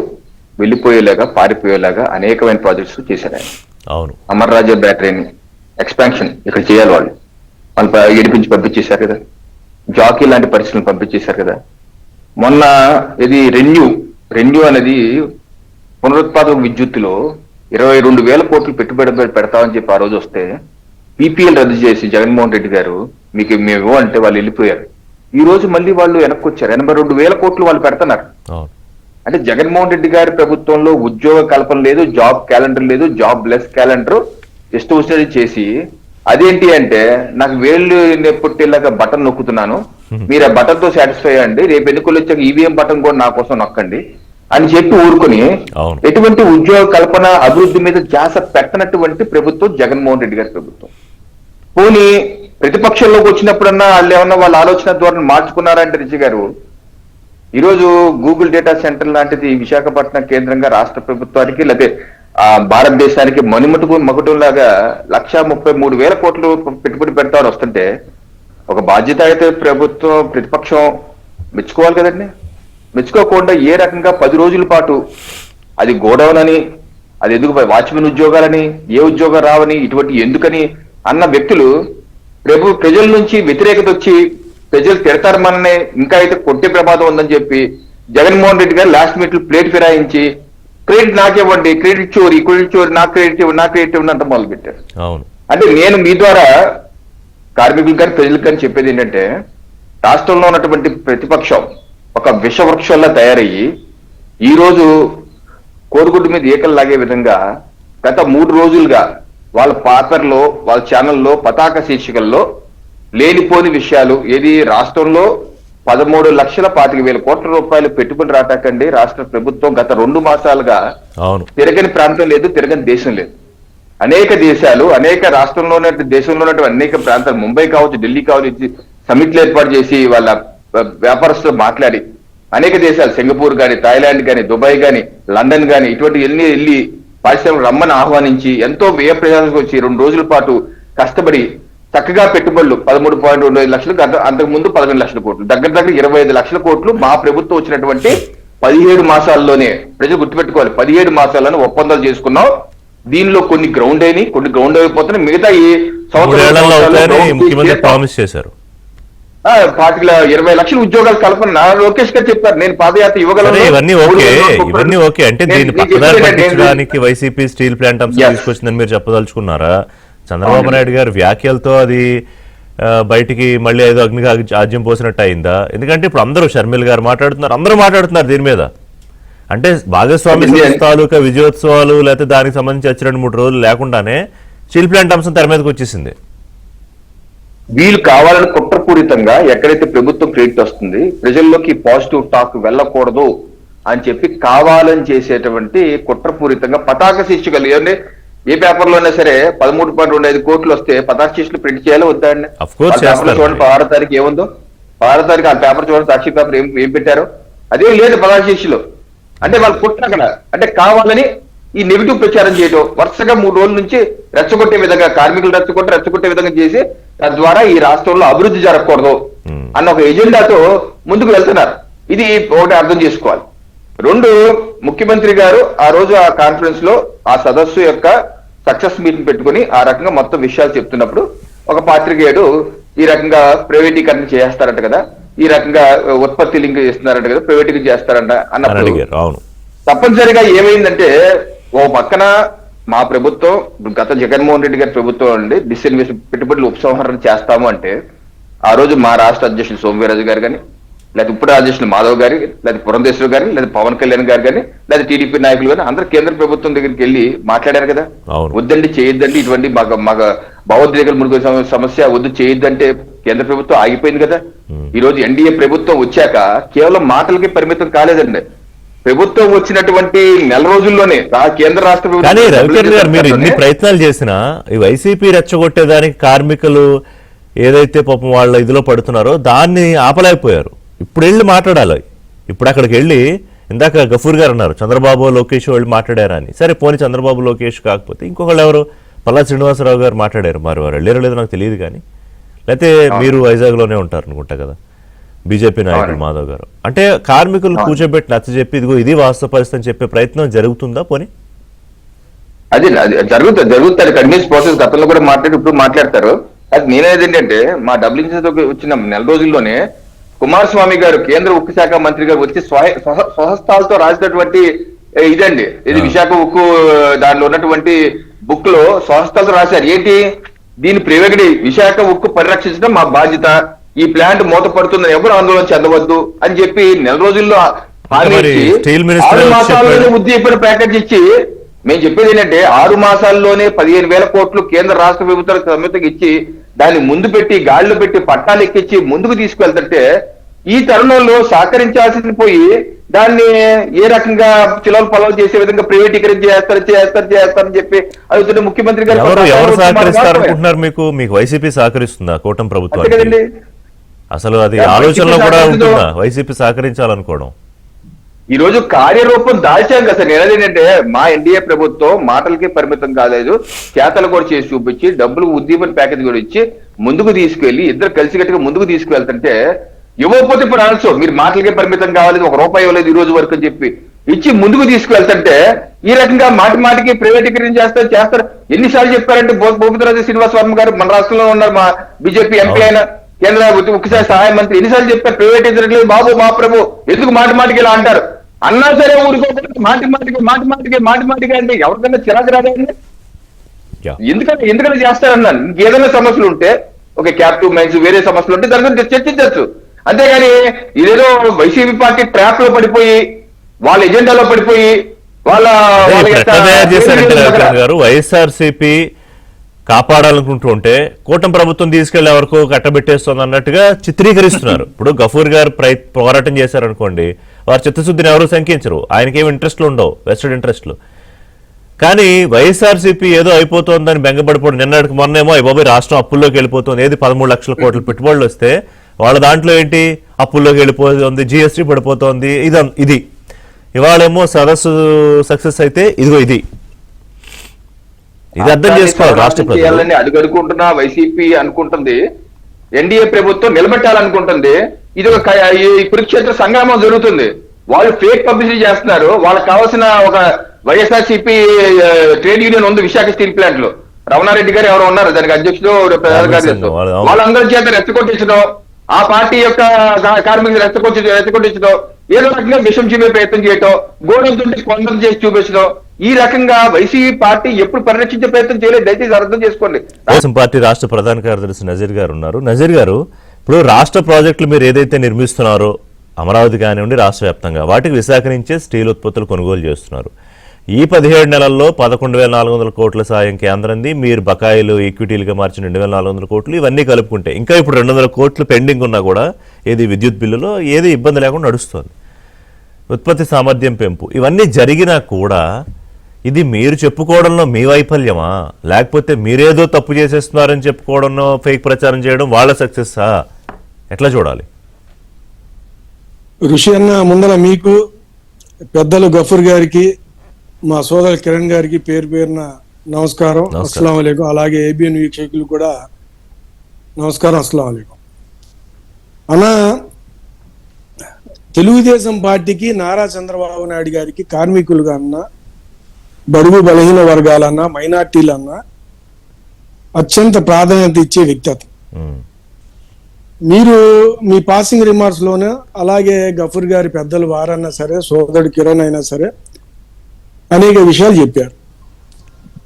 వెళ్ళిపోయేలాగా, పారిపోయేలాగా అనేకమైన ప్రాజెక్ట్స్ చేశారు ఆయన. అవును, అమర్ రాజా బ్యాటరీని ఎక్స్పాన్షన్ ఇక్కడ చేయాలి, వాళ్ళు ఏడిపించి పంపించేశారు కదా. జాకీ లాంటి పరిస్థితులను పంపించేశారు కదా. మొన్న ఇది రెన్యూ అనేది పునరుత్పాదక విద్యుత్తులో 22,000 కోట్లు పెట్టుబడి పెడతామని చెప్పి ఆ రోజు వస్తే పీపీఎల్ రద్దు చేసి జగన్మోహన్ రెడ్డి గారు మీకు మేము అంటే వాళ్ళు వెళ్ళిపోయారు. ఈ రోజు మళ్ళీ వాళ్ళు వెనక్కి వచ్చారు. 82,000 కోట్లు వాళ్ళు పెడుతున్నారు. అంటే జగన్మోహన్ రెడ్డి గారి ప్రభుత్వంలో ఉద్యోగ కల్పన లేదు, జాబ్ క్యాలెండర్ లేదు, జాబ్ లెస్ క్యాలెండర్ ఇష్టం వచ్చినది చేసి, అదేంటి అంటే నాకు వేళ్ళు పుట్టేలాగా బటన్ నొక్కుతున్నాను, మీరు ఆ బటన్ తో సాటిస్ఫై అయ్యండి, రేపు ఎన్నికలు వచ్చాక ఈవీఎం బటన్ కూడా నా కోసం నొక్కండి అని చెప్పి ఊరుకుని ఎటువంటి ఉద్యోగ కల్పన, అభివృద్ధి మీద ధ్యాస పెట్టనటువంటి ప్రభుత్వం జగన్మోహన్ రెడ్డి గారి ప్రభుత్వం. పోనీ ప్రతిపక్షంలోకి వచ్చినప్పుడన్నా వాళ్ళు ఏమన్నా వాళ్ళ ఆలోచన ధోరణి మార్చుకున్నారంటే రిషి గారు, ఈరోజు గూగుల్ డేటా సెంటర్ లాంటిది విశాఖపట్నం కేంద్రంగా రాష్ట్ర ప్రభుత్వానికి లేకపోతే భారతదేశానికి మకుటం లాగా 1,33,000 కోట్లు పెట్టుబడి పెడతామని వస్తుంటే ఒక బాధ్యత అయితే ప్రభుత్వం, ప్రతిపక్షం మెచ్చుకోవాలి కదండి. మెచ్చుకోకుండా ఏ రకంగా 10 రోజుల పాటు అది గోడౌన్ అని, అది ఎందుకు వాచ్మెన్ ఉద్యోగాలని, ఏ ఉద్యోగం రావని, ఇటువంటి ఎందుకని అన్న వ్యక్తులు ప్రజల నుంచి వ్యతిరేకత వచ్చి ప్రజలు తిడతారు మననే, ఇంకా అయితే కొట్టే ప్రమాదం ఉందని చెప్పి జగన్మోహన్ రెడ్డి గారు లాస్ట్ మినిట్ ప్లేట్ ఫిరాయించి క్రెడిట్ నాకివ్వండి, క్రెడిట్ చోరీ నాకు క్రెడిట్ ఇవ్వండి అంత మొదలు పెట్టారు. అంటే నేను మీ ద్వారా కార్మికులు కానీ ప్రజలకు కానీ చెప్పేది ఏంటంటే, రాష్ట్రంలో ఉన్నటువంటి ప్రతిపక్షం ఒక విషవృక్షంలా తయారయ్యి ఈ రోజు కోడిగుడ్డు మీద ఏకలు లాగే విధంగా గత 3 రోజులుగా వాళ్ళ పేపర్లో, వాళ్ళ ఛానల్లో, పతాక శీర్షికల్లో లేనిపోని విషయాలు, ఏది రాష్ట్రంలో 13,25,000 కోట్ల రూపాయలు పెట్టుబడి రాటాకండి రాష్ట్ర ప్రభుత్వం గత 2 మాసాలుగా తిరగని ప్రాంతం లేదు, తిరగని దేశం లేదు. అనేక దేశాలు, అనేక రాష్ట్రంలో దేశంలో ఉన్నటువంటి అనేక ప్రాంతాలు, ముంబై కావచ్చు, ఢిల్లీ కావచ్చు, సమిట్లు ఏర్పాటు చేసి వాళ్ళ వ్యాపారస్తులు మాట్లాడి అనేక దేశాలు, సింగపూర్ కానీ, థాయిలాండ్ కానీ, దుబాయ్ కానీ, లండన్ కానీ, ఇటువంటి వెళ్ళి పారిశ్రామిక రమ్మని ఆహ్వానించి ఎంతో వ్యయ ప్రయాణాలకు వచ్చి 2 రోజుల పాటు కష్టపడి చక్కగా పెట్టుబడులు 13.25 లక్షలు, అంతకు ముందు 15 లక్షల కోట్లు, దగ్గర 25 లక్షల కోట్లు మా ప్రభుత్వం వచ్చినటువంటి 17 మాసాల్లోనే. ప్రజలు గుర్తుపెట్టుకోవాలి, 17 మాసాలను ఒప్పందాలు చేసుకున్నాం. దీనిలో కొన్ని గ్రౌండ్ అయినాయి, కొన్ని గ్రౌండ్ అయిపోతున్నాయి. మిగతా ఈ ప్రామిస్ చేశారు 20 లక్షల ఉద్యోగాలు కల్పన లోకేష్ గారు చెప్పారు. నేను పాదయాత్ర ఇవ్వగలను. ఇవన్నీ ఓకే అంటే దీన్ని పక్కదారి పట్టించడానికి వైసీపీ స్టీల్ ప్లాంట్ అంశం తీసుకొచ్చిందని మీరు చెప్పదలుచుకున్నారా? చంద్రబాబు నాయుడు గారు వ్యాఖ్యలతో అది బయటికి మళ్ళీ ఏదో అగ్నికి ఆజ్యం పోసినట్టు అయిందా? ఎందుకంటే ఇప్పుడు అందరూ, షర్మిల్ గారు మాట్లాడుతున్నారు, అందరూ మాట్లాడుతున్నారు దీని మీద. అంటే భాగస్వామ్య తాలూకా విజయోత్సవాలు లేకపోతే దానికి సంబంధించి 2-3 రోజులు లేకుండానే స్టీల్ ప్లాంట్ అంశం తెర మీదకి వచ్చేసింది. వీళ్ళు కావాలని కుట్రపూరితంగా ఎక్కడైతే ప్రభుత్వం క్రెడిట్ వస్తుంది, ప్రజల్లోకి పాజిటివ్ టాక్ వెళ్ళకూడదు అని చెప్పి కావాలని చేసేటువంటి కుట్రపూరితంగా పతాక శీర్షికలు, ఏమంటే ఏ పేపర్ లో అయినా సరే 13.25 కోట్లు వస్తే పతాక శీర్షికలు ప్రింట్ చేయాలో వద్దా అండి? చూడండి 16 తారీఖు ఏముందో, 16 తారీఖు ఆ పేపర్ చూడండి, సాక్షి పేపర్ ఏం పెట్టారో అదేం లేదు పతాక శీర్షికలు. అంటే వాళ్ళు కుట్ర అక్కడ, అంటే కావాలని ఈ నెగిటివ్ ప్రచారం చేయడం, వరుసగా 3 రోజుల నుంచి రెచ్చగొట్టే విధంగా, కార్మికులు రెచ్చగొట్టే విధంగా చేసి తద్వారా ఈ రాష్ట్రంలో అభివృద్ధి జరగకూడదు అన్న ఒక ఎజెండాతో ముందుకు వెళ్తున్నారు. ఇది ఒకటి అర్థం చేసుకోవాలి. 2, ముఖ్యమంత్రి గారు ఆ రోజు ఆ కాన్ఫరెన్స్ లో, ఆ సదస్సు యొక్క సక్సెస్ మీటింగ్ పెట్టుకుని ఆ రకంగా మొత్తం విషయాలు చెప్తున్నప్పుడు ఒక పాత్రికేయుడు ఈ రకంగా ప్రైవేటీకరణ చేస్తారంట కదా, ఈ రకంగా ఉత్పత్తి లింక్ చేస్తున్నారంట కదా, ప్రైవేటీకరణ చేస్తారంట అని అన్నప్పుడు అడిగారు. అవును. తప్పనిసరిగా ఏమైందంటే ఓ పక్కన మా ప్రభుత్వం గత జగన్మోహన్ రెడ్డి గారి ప్రభుత్వం అండి డిస్ఇన్వెస్ట్ పెట్టుబడులు ఉపసంహరణ చేస్తాము అంటే ఆ రోజు మా రాష్ట్ర అధ్యక్షులు సోమవీరాజు గారు కానీ, లేదా ఇప్పుడు అధ్యక్షులు మాధవ్ గారి, లేదా పురంధేశ్వర్ గారు, లేదా పవన్ కళ్యాణ్ గారు కానీ, లేదా టీడీపీ నాయకులు కానీ అందరూ కేంద్ర ప్రభుత్వం దగ్గరికి వెళ్ళి మాట్లాడారు కదా. అవును. వద్దండి, చేయొద్దండి, ఇటువంటి మాకు భావోద్వేగాలు మురుగు సమస్య వద్దు, చేయొద్దంటే కేంద్ర ప్రభుత్వం ఆగిపోయింది కదా. ఈ రోజు ఎన్డీఏ ప్రభుత్వం వచ్చాక కేవలం మాటలకి పరిమితం కాలేదండి. ప్రభుత్వం వచ్చినటువంటి నెల రోజుల్లోనే కేంద్ర రాష్ట్ర కానీ రవికిరణ్ గారు మీరు ఇన్ని ప్రయత్నాలు చేసినా ఈ వైసీపీ రెచ్చగొట్టేదానికి కార్మికులు ఏదైతే పాపం వాళ్ళ ఇదిలో పడుతున్నారో దాన్ని ఆపలేకపోయారు. ఇప్పుడు వెళ్ళి మాట్లాడాలి. ఇప్పుడు అక్కడికి వెళ్ళి ఇందాక గఫూర్ గారు అన్నారు చంద్రబాబు లోకేష్ వాళ్ళు మాట్లాడారా అని. సరే పోనీ చంద్రబాబు లోకేష్ కాకపోతే ఇంకొకళ్ళు ఎవరు పల్లా శ్రీనివాసరావు గారు మాట్లాడారు. మరి వారు వెళ్ళారో లేదో నాకు తెలియదు కానీ, లేకపోతే మీరు వైజాగ్లోనే ఉంటారు అనుకుంటా కదా బీజేపీ నాయకుడు మాధవ్ గారు. అంటే కార్మికులు కూర్చోబెట్టి నచ్చజెప్పి ఇదిగో ఇది వాస్తవ పరిస్థితి అని చెప్పే ప్రయత్నం జరుగుతుందా పోనీ? అది జరుగుతుంది కంటిన్యూస్ ప్రాసెస్. గతంలో కూడా ఇప్పుడు మాట్లాడతారు. అది నేనేది ఏంటంటే మా డబ్ల్యూసీతో వచ్చిన నెల రోజుల్లోనే కుమారస్వామి గారు కేంద్ర ఉక్కు శాఖ మంత్రి గారు వచ్చి స్వహస్తాలతో రాసినటువంటి ఇదండి ఇది విశాఖ ఉక్కు దానిలో ఉన్నటువంటి బుక్ లో స్వహస్తాలతో రాశారు. ఏంటి దీని ప్రైవేట్ విశాఖ ఉక్కు పరిరక్షించడం మా బాధ్యత, ఈ ప్లాంట్ మూతపడుతుందని ఎవరు ఆందోళన చెందవద్దు అని చెప్పి నెల రోజుల్లో 6 మాసాల్లోనే ఉద్దీపన ప్యాకేజ్ ఇచ్చి మేము చెప్పేది ఏంటంటే 6 మాసాల్లోనే 15,000 కోట్లు కేంద్ర రాష్ట్ర ప్రభుత్వాలకు సమ్మితంగా ఇచ్చి దాన్ని ముందు పెట్టి గాడిలో పెట్టి పట్టాలు ఎక్కించి ముందుకు తీసుకెళ్తుంటే ఈ తరుణంలో సహకరించాల్సింది పోయి దాన్ని ఏ రకంగా చిలవలు పొలవలు చేసే విధంగా ప్రైవేటీకరణ చేస్తారని చెప్పి అడుగుతుంటే ముఖ్యమంత్రి గారు ఎవరు సహకరిస్తారనుకుంటున్నారు? మీకు వైసీపీ సహకరిస్తుందా కూటమి ప్రభుత్వం? కదండి అసలు అది ఆలోచనలో కూడా ఉంటుందా వైసీపీ సహకరించాలనుకోవడం? ఈ రోజు కార్యరూపం దాల్చాం కదా సార్. నేనేంటంటే మా ఎన్డీఏ ప్రభుత్వం మాటలకి పరిమితం కాలేదు, చేతలు కూడా చేసి చూపించి డబ్బులు ఉద్దీపన ప్యాకేజ్ కూడా ఇచ్చి ముందుకు తీసుకెళ్లి ఇద్దరు కలిసికట్టుగా ముందుకు తీసుకువెళ్తుంటే ఇవ్వకపోతే ఇప్పుడు అనొచ్చు మీరు మాటలకే పరిమితం కావాలి, ₹1 ఇవ్వలేదు ఈ రోజు వరకు అని చెప్పి ఇచ్చి ముందుకు తీసుకువెళ్తుంటే ఈ రకంగా మాటికి ప్రైవేటీకరణ చేస్తారు. ఎన్నిసార్లు చెప్పారంటే భూపతిరాజు శ్రీనివాస్ వర్మ గారు మన రాష్ట్రంలో ఉన్నారు, మా బీజేపీ ఎంపీ అయిన కేంద్ర ఉక్కు సహాయ మంత్రి ఎన్నిసార్లు చెప్పారు ప్రైవేటైజేషన్ లేదు బాబు మా ప్రభు, ఎందుకు మాటికి ఇలా అంటారు అన్నా సరే ఊరుకోకుండా మాటికి అంటే ఎవరికైనా చిరాకు రాదండి. ఎందుకని చేస్తారన్నాను. ఇంకేదైనా సమస్యలు ఉంటే ఒక క్యాప్టివ్ మైన్స్ వేరే సమస్యలు ఉంటే దాని గురించి చర్చించచ్చు. అంతేగాని ఇదేదో వైసీపీ పార్టీ ట్రాప్ లో పడిపోయి వాళ్ళ ఎజెండాలో పడిపోయి వాళ్ళ గారు వైఎస్ఆర్సీపీ కాపాడాలనుకుంటూ ఉంటే కూటమి ప్రభుత్వం తీసుకెళ్లే వరకు కట్టబెట్టేస్తుంది అన్నట్టుగా చిత్రీకరిస్తున్నారు. ఇప్పుడు గఫూర్ గారు పోరాటం చేశారనుకోండి, వారి చిత్తశుద్ధిని ఎవరు శంకించరు, ఆయనకేమి ఇంట్రెస్ట్లు ఉండవు, వెస్టెడ్ ఇంట్రెస్ట్లు. కానీ వైఎస్ఆర్సీపీ ఏదో అయిపోతుందని బెంగపడిపోవడం, నిన్నటికి మొన్నేమో బాబాయ్ రాష్ట్రం అప్పుల్లోకి వెళ్ళిపోతుంది, ఏది 13 లక్షల కోట్ల పెట్టుబడులు వస్తే వాళ్ళ దాంట్లో ఏంటి అప్పుల్లోకి వెళ్ళిపోతుంది, జిఎస్టీ పడిపోతుంది, ఇది ఇవాళేమో సదస్సు సక్సెస్ అయితే ఇదిగో ఇది అర్థం చేసుకోవాలి. రాష్ట్ర ప్రజలు అడుగడుకుంటున్నా వైసీపీ అనుకుంటుంది, ఎన్డీఏ ప్రభుత్వం నిలబెట్టాలనుకుంటుంది. ఇది ఒక కురుక్షేత్ర సంగ్రామం జరుగుతుంది. వాళ్ళు ఫేక్ పబ్లిసిటీ చేస్తున్నారు. వాళ్ళకి కావాల్సిన ఒక వైఎస్ఆర్సీపీ ట్రేడ్ యూనియన్ ఉంది విశాఖ స్టీల్ ప్లాంట్ లో, రమణారెడ్డి గారు ఎవరో ఉన్నారు దానికి అధ్యక్షుడు వాళ్ళందరి చేత రెచ్చగొట్టించడం, ఆ పార్టీ యొక్క కార్మికులు రెచ్చగొట్టించడం, ఏదో రకంగా విషం చూపే ప్రయత్నం చేయటం, గోడంతుంటే కొండం చేసి చూపించడం, ఈ రకంగా వైసీపీ పార్టీ ఎప్పుడు పరిరక్షించే ప్రయత్నం చేయలేదు. దయచేసి అర్థం చేసుకోండి. తెలుగుదేశం పార్టీ రాష్ట్ర ప్రధాన కార్యదర్శి నజీర్ గారు ఉన్నారు. నజీర్ గారు, ఇప్పుడు రాష్ట్ర ప్రాజెక్టులు మీరు ఏదైతే నిర్మిస్తున్నారో అమరావతి కానివ్వండి రాష్ట్ర వ్యాప్తంగా వాటికి విశాఖ నుంచే స్టీల్ ఉత్పత్తులు కొనుగోలు చేస్తున్నారు. ఈ 17 నెలల్లో 11,400 కోట్ల సాయం కేంద్రంది, మీరు బకాయిలు ఈక్విటీలుగా మార్చిన 2,400 కోట్లు, ఇవన్నీ కలుపుకుంటే ఇంకా ఇప్పుడు 200 కోట్లు పెండింగ్ ఉన్నా కూడా ఏది విద్యుత్ బిల్లులో ఏది ఇబ్బంది లేకుండా నడుస్తుంది. ఉత్పత్తి సామర్థ్యం పెంపు ఇవన్నీ జరిగినా కూడా ఇది మీరు చెప్పుకోవడంలో మీ వైఫల్యమా, లేకపోతే మీరేదో తప్పు చేసేస్తున్నారని చెప్పుకోవడంలో ఫేక్ ప్రచారం చేయడం వాళ్ళ సక్సెస్సా, ఎట్లా చూడాలి? ఋషి అన్న ముందర మీకు పెద్దలు గఫూర్ గారికి మా సోదరు కిరణ్ గారికి పేరు పేరున నమస్కారం, అస్సలాం వాలేకుం. అలాగే ఏబిఎన్ వీక్షకులు కూడా నమస్కారం, అస్సలాం వాలేకుం. అన్న, తెలుగుదేశం పార్టీకి నారా చంద్రబాబు నాయుడు గారికి కార్మికులుగా అన్న బడుగు బలహీన వర్గాలన్నా మైనార్టీలన్నా అత్యంత ప్రాధాన్యత ఇచ్చే వ్యక్తి అతను. మీరు మీ పాసింగ్ రిమార్క్స్ లోనే అలాగే గఫూర్ గారి పెద్దలు వారన్నా సరే, సోదరుడు కిరణ్ అయినా సరే అనేక విషయాలు చెప్పారు.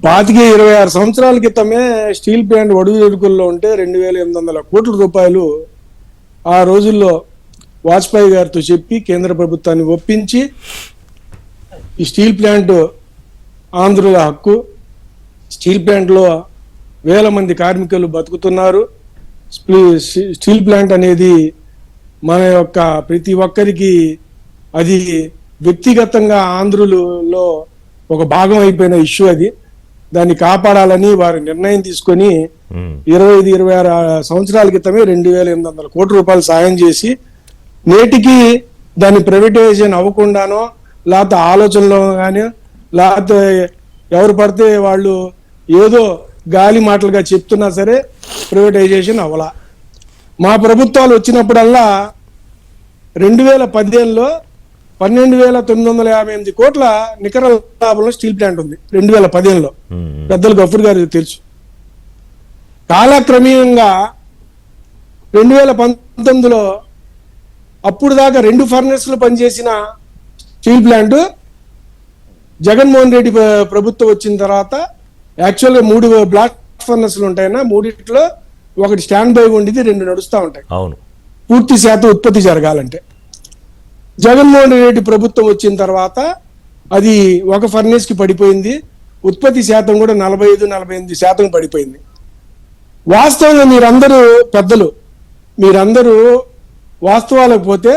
25-26 సంవత్సరాల క్రితమే స్టీల్ ప్లాంట్ ఒడుదుడుకుల్లో ఉంటే 2,800 కోట్ల రూపాయలు ఆ రోజుల్లో వాజ్పేయి గారితో చెప్పి కేంద్ర ప్రభుత్వాన్ని ఒప్పించి ఈ స్టీల్ ప్లాంట్ ఆంధ్రుల హక్కు, స్టీల్ ప్లాంట్లో వేల మంది కార్మికులు బతుకుతున్నారు, స్టీల్ ప్లాంట్ అనేది మన యొక్క ప్రతి ఒక్కరికి అది వ్యక్తిగతంగా ఆంధ్రులలో ఒక భాగం అయిపోయిన ఇష్యూ, అది దాన్ని కాపాడాలని వారు నిర్ణయం తీసుకొని 25-26 సంవత్సరాల క్రితమే 2,800 కోట్ల రూపాయలు సాయం చేసి నేటికి దాన్ని ప్రైవేటైజేషన్ అవ్వకుండానో లేకపోతే ఆలోచనలో కానీ లేకపోతే ఎవరు పడితే వాళ్ళు ఏదో గాలి మాటలుగా చెప్తున్నా సరే ప్రైవేటైజేషన్ అవ్వలా. మా ప్రభుత్వాలు వచ్చినప్పుడల్లా 2015లో 12,958 కోట్ల నికర లాభంలో స్టీల్ ప్లాంట్ ఉంది 2015లో. పెద్దలు గఫూర్ గారు తెలుసు. కాలక్రమేణంగా 2019లో అప్పుడు దాకా 2 ఫర్నెస్లు పనిచేసిన స్టీల్ ప్లాంట్ జగన్మోహన్ రెడ్డి ప్రభుత్వం వచ్చిన తర్వాత యాక్చువల్గా 3 బ్లాస్ట్ ఫర్నెస్లు ఉంటాయన్నా, 3లో ఒకటి స్టాండ్ బై ఉండేది, 2 నడుస్తూ ఉంటాయి పూర్తి శాతం ఉత్పత్తి జరగాలంటే. జగన్మోహన్ రెడ్డి ప్రభుత్వం వచ్చిన తర్వాత అది ఒక ఫర్నేస్ కి పడిపోయింది, ఉత్పత్తి శాతం కూడా 45-48% పడిపోయింది. వాస్తవంగా మీరందరూ పెద్దలు, మీరందరూ వాస్తవాలకు పోతే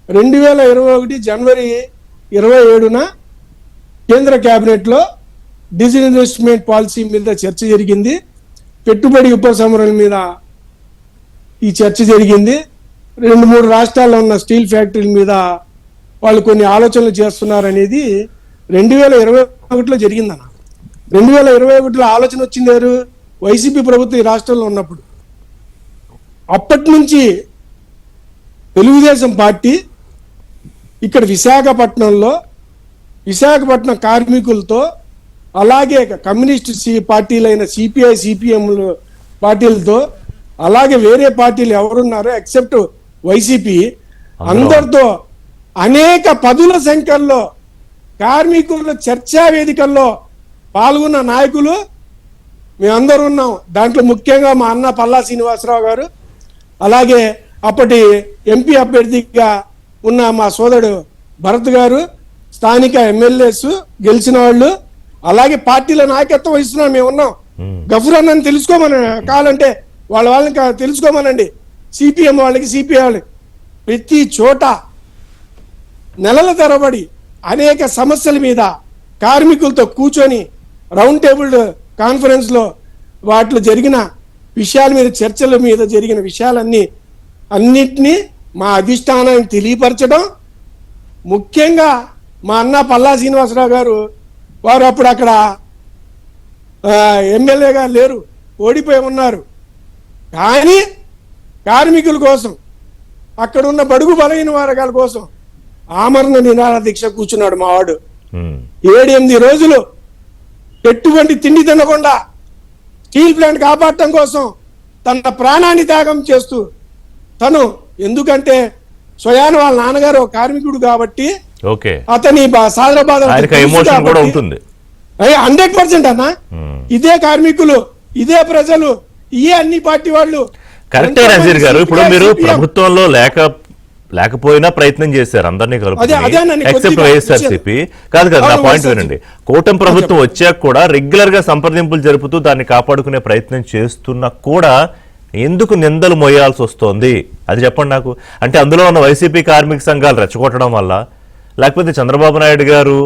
2021 జనవరి 27న కేంద్ర కేబినెట్ లో డిస్ఇన్వెస్ట్మెంట్ పాలసీ మీద చర్చ జరిగింది, పెట్టుబడి ఉపసంహరణ మీద ఈ చర్చ జరిగింది. 2-3 రాష్ట్రాల్లో ఉన్న స్టీల్ ఫ్యాక్టరీల మీద వాళ్ళు కొన్ని ఆలోచనలు చేస్తున్నారనేది 2021లో జరిగిందన్న. 2021లో ఆలోచన వచ్చింది ఎవరు? వైసీపీ ప్రభుత్వం ఈ రాష్ట్రంలో ఉన్నప్పుడు. అప్పటి నుంచి తెలుగుదేశం పార్టీ ఇక్కడ విశాఖపట్నం కార్మికులతో అలాగే కమ్యూనిస్ట్ పార్టీలైన సిపిఐ సిపిఎం పార్టీలతో అలాగే వేరే పార్టీలు ఎవరున్నారో ఎక్సెప్ట్ వైసీపీ అందరితో అనేక పదుల సంఖ్యలో కార్మికుల చర్చా వేదికల్లో పాల్గొన్న నాయకులు మేమందరూ ఉన్నాం. దాంట్లో ముఖ్యంగా మా అన్న పల్లా శ్రీనివాసరావు గారు, అలాగే అప్పటి ఎంపీ అభ్యర్థిగా ఉన్న మా సోదరుడు భరత్ గారు, స్థానిక ఎమ్మెల్యేస్ గెలిచిన వాళ్ళు, అలాగే పార్టీల నాయకత్వం వహిస్తున్నాం మేము ఉన్నాం. గఫూర్ అన్నని తెలుసుకోమని కావాలంటే వాళ్ళని తెలుసుకోమనండి, సిపిఎం వాళ్ళకి సిపిఐ వాళ్ళకి. ప్రతి చోట నెలల తరబడి అనేక సమస్యల మీద కార్మికులతో కూర్చొని రౌండ్ టేబుల్ కాన్ఫరెన్స్ లో వాటిలో జరిగిన విషయాల మీద, చర్చల మీద జరిగిన అన్నిటినీ మా అధిష్టానానికి తెలియపరచడం. ముఖ్యంగా మా అన్న పల్లా శ్రీనివాసరావు గారు, వారు అప్పుడు అక్కడ ఎమ్మెల్యేగా లేరు, ఓడిపోయి ఉన్నారు. కానీ కార్మికుల కోసం, అక్కడ ఉన్న బడుగు బలహీన వర్గాల కోసం ఆమరణ నిరాహార దీక్ష కూర్చున్నాడు మా వాడు. 7-8 రోజులు ఎటువంటి తిండి తినకుండా స్టీల్ ప్లాంట్ కాపాడటం కోసం తన ప్రాణాన్ని త్యాగం చేస్తూ తను, ఎందుకంటే స్వయాన వాళ్ళ నాన్నగారు ఒక కార్మికుడు కాబట్టి అతని సాదర బాధ 100% అన్న. ఇదే కార్మికులు, ఇదే ప్రజలు, ఇదే అన్ని పార్టీ వాళ్ళు. కరెక్టే నజీర్ గారు. ఇప్పుడు మీరు ప్రభుత్వంలో లేకపోయినా ప్రయత్నం చేశారు అందరినీ కలుపుకొని, ఎక్సెప్ట్ వైఎస్ఆర్సీపీ. కాదు నా పాయింట్ వినండి. కూటమి ప్రభుత్వం వచ్చాక కూడా రెగ్యులర్ గా సంప్రదింపులు జరుపుతూ దాన్ని కాపాడుకునే ప్రయత్నం చేస్తున్నా కూడా ఎందుకు నిందలు మోయాల్సి వస్తోంది అది చెప్పండి నాకు. అంటే అందులో ఉన్న వైసీపీ కార్మిక సంఘాలు రెచ్చగొట్టడం వల్ల, లేకపోతే చంద్రబాబు నాయుడు గారు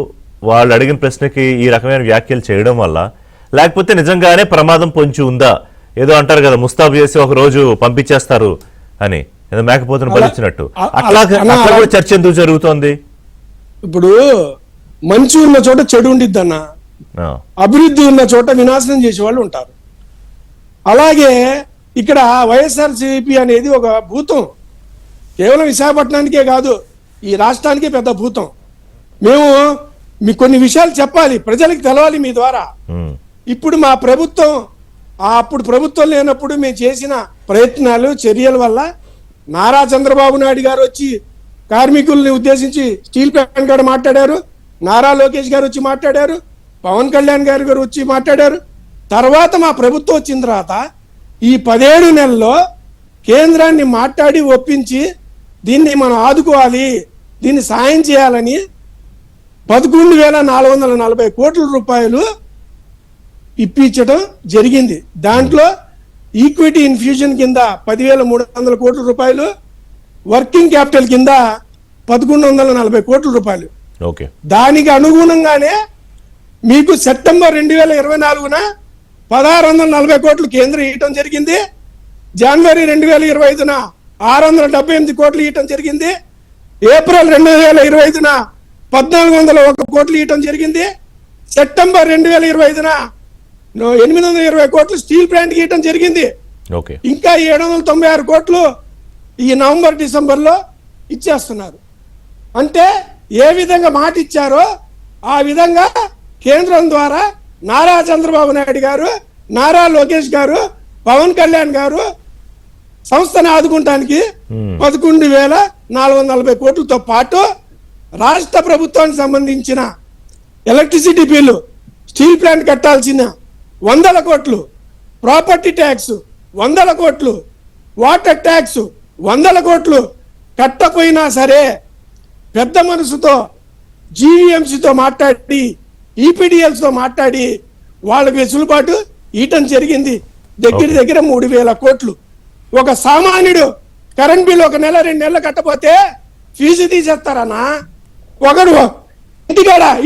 వాళ్ళు అడిగిన ప్రశ్నకి ఈ రకమైన వ్యాఖ్యలు చేయడం వల్ల, లేకపోతే నిజంగానే ప్రమాదం పొంచి ఉందా? ఏదో అంటారు కదా, ముస్తాబు చేసి ఒక రోజు పంపించేస్తారు అని, ఏదో మేకపోతును బలిచ్చినట్టు. అట్లా కూడా చర్చ ఎందుకు జరుగుతోంది? ఇప్పుడు మంచి ఉన్న చోట చెడు ఉండిద్ది అన్న, అభివృద్ధి ఉన్న చోట వినాశనం చేసే వాళ్ళు ఉంటారు. అలాగే ఇక్కడ వైఎస్ఆర్సీపీ అనేది ఒక భూతం, కేవలం విశాఖపట్నానికే కాదు ఈ రాష్ట్రానికే పెద్ద భూతం. మేము మీకు కొన్ని విషయాలు చెప్పాలి, ప్రజలకు తెలవాలి మీ ద్వారా. ఉమ్, ఇప్పుడు మా ప్రభుత్వం అప్పుడు ప్రభుత్వం లేనప్పుడు మేము చేసిన ప్రయత్నాలు చర్యల వల్ల నారా చంద్రబాబు నాయుడు గారు వచ్చి కార్మికుల్ని ఉద్దేశించి స్టీల్ ప్లాంట్ గారు మాట్లాడారు, నారా లోకేష్ గారు వచ్చి మాట్లాడారు, పవన్ కళ్యాణ్ గారు వచ్చి మాట్లాడారు. తర్వాత మా ప్రభుత్వం వచ్చిన తర్వాత ఈ 17 నెలల్లో కేంద్రాన్ని మాట్లాడి ఒప్పించి దీన్ని మనం ఆదుకోవాలి, దీన్ని సాయం చేయాలని 11,440 కోట్ల రూపాయలు ఇప్పించడం జరిగింది. దాంట్లో ఈక్విటీ ఇన్ఫ్యూజన్ కింద 10,300 కోట్ల రూపాయలు, వర్కింగ్ క్యాపిటల్ కింద 1,140 కోట్ల రూపాయలు. ఓకే. దానికి అనుగుణంగానే మీకు సెప్టెంబర్ 2024న 1,640 కోట్లు కేంద్రం ఇవ్వటం జరిగింది. జనవరి 2025న 678 కోట్లు ఇవ్వటం జరిగింది. ఏప్రిల్ 2025న 1,401 కోట్లు ఇవ్వటం జరిగింది. సెప్టెంబర్ 2025న 820 కోట్లు స్టీల్ ప్లాంట్కి ఇవ్వటం జరిగింది. ఓకే. ఇంకా 796 కోట్లు ఈ నవంబర్ డిసెంబర్లో ఇచ్చేస్తున్నారు. అంటే ఏ విధంగా మాట ఇచ్చారో ఆ విధంగా కేంద్రం ద్వారా నారా చంద్రబాబు నాయుడు గారు, నారా లోకేష్ గారు, పవన్ కళ్యాణ్ గారు సంస్థను ఆదుకుంటానికి 11,440 కోట్లతో పాటు రాష్ట్ర ప్రభుత్వానికి సంబంధించిన ఎలక్ట్రిసిటీ బిల్లు, స్టీల్ ప్లాంట్ కట్టాల్సిన 100 కోట్లు, ప్రాపర్టీ ట్యాక్స్ 100 కోట్లు, వాటర్ ట్యాక్స్ 100 కోట్లు కట్టపోయినా సరే పెద్ద మనసుతో జీవీఎంసీతో మాట్లాడి ఈపీడీఎల్స్తో మాట్లాడి వాళ్ళకి వెసులుబాటు ఇవ్వటం జరిగింది. దగ్గర 3,000 కోట్లు. ఒక సామాన్యుడు కరెంట్ బిల్ 1 నెల 2 నెలలు కట్టపోతే ఫీజు తీసేస్తారన్నా. ఒకడు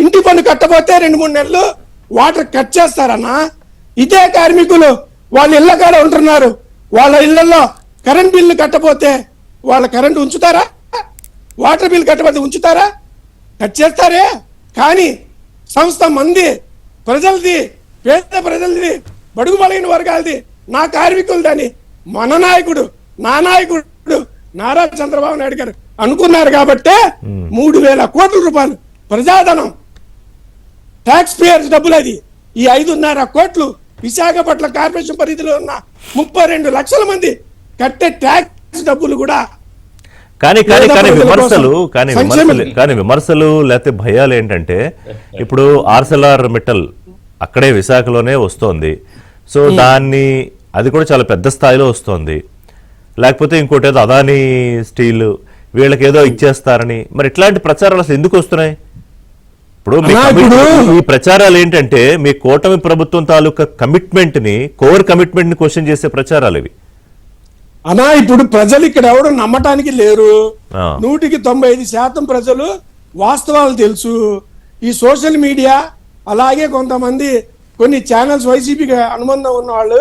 ఇంటి పన్ను కట్టపోతే 2-3 నెలలు వాటర్ కట్ చేస్తారన్నా. ఇదే కార్మికులు వాళ్ళ ఇళ్ల కాడ ఉంటున్నారు, వాళ్ళ ఇళ్లలో కరెంట్ బిల్లు కట్టపోతే వాళ్ళ కరెంట్ ఉంచుతారా? వాటర్ బిల్ కట్టపోతే ఉంచుతారా? కట్ చేస్తారే. కానీ సంస్థ మంది ప్రజలది, పేద ప్రజలది, బడుగు బలైన వర్గాలది, నా కార్మికులదని మన నాయకుడు, నా నాయకుడు నారా చంద్రబాబు నాయుడు గారు అనుకున్నారు. కాబట్టే 3,000 కోట్ల రూపాయలు ప్రజాధనం, ట్యాక్స్ పేయర్స్ డబ్బులు. అది ఈ 5.5 కోట్లు విశాఖపట్నం కార్పొరేషన్ పరిధిలో ఉన్న 32 లక్షల మంది కట్టే ట్యాక్స్ డబ్బులు కూడా. కానీ విమర్శలు లేకపోతే భయాలు ఏంటంటే, ఇప్పుడు ఆర్సెల్ఆర్ మిట్టల్ అక్కడే విశాఖలోనే వస్తోంది. సో దాన్ని అది కూడా చాలా పెద్ద స్థాయిలో వస్తోంది. లేకపోతే ఇంకోటి ఏదో అదానీ స్టీల్ వీళ్ళకి ఏదో ఇచ్చేస్తారని, మరి ఇట్లాంటి ప్రచారాలు అసలు ఎందుకు వస్తున్నాయి? ఇప్పుడు ఈ ప్రచారాలు ఏంటంటే మీ కూటమి ప్రభుత్వం తాలూకా కమిట్మెంట్ ని, కోర్ కమిట్మెంట్ ని క్వశ్చన్ చేసే ప్రచారాలు ఇవి. అనా ఇప్పుడు ప్రజలు ఇక్కడ ఎవరు నమ్మటానికి లేరు. 100% ప్రజలు వాస్తవాలు తెలుసు. ఈ సోషల్ మీడియా అలాగే కొంతమంది కొన్ని ఛానల్స్ వైసీపీకి అనుబంధం ఉన్న వాళ్ళు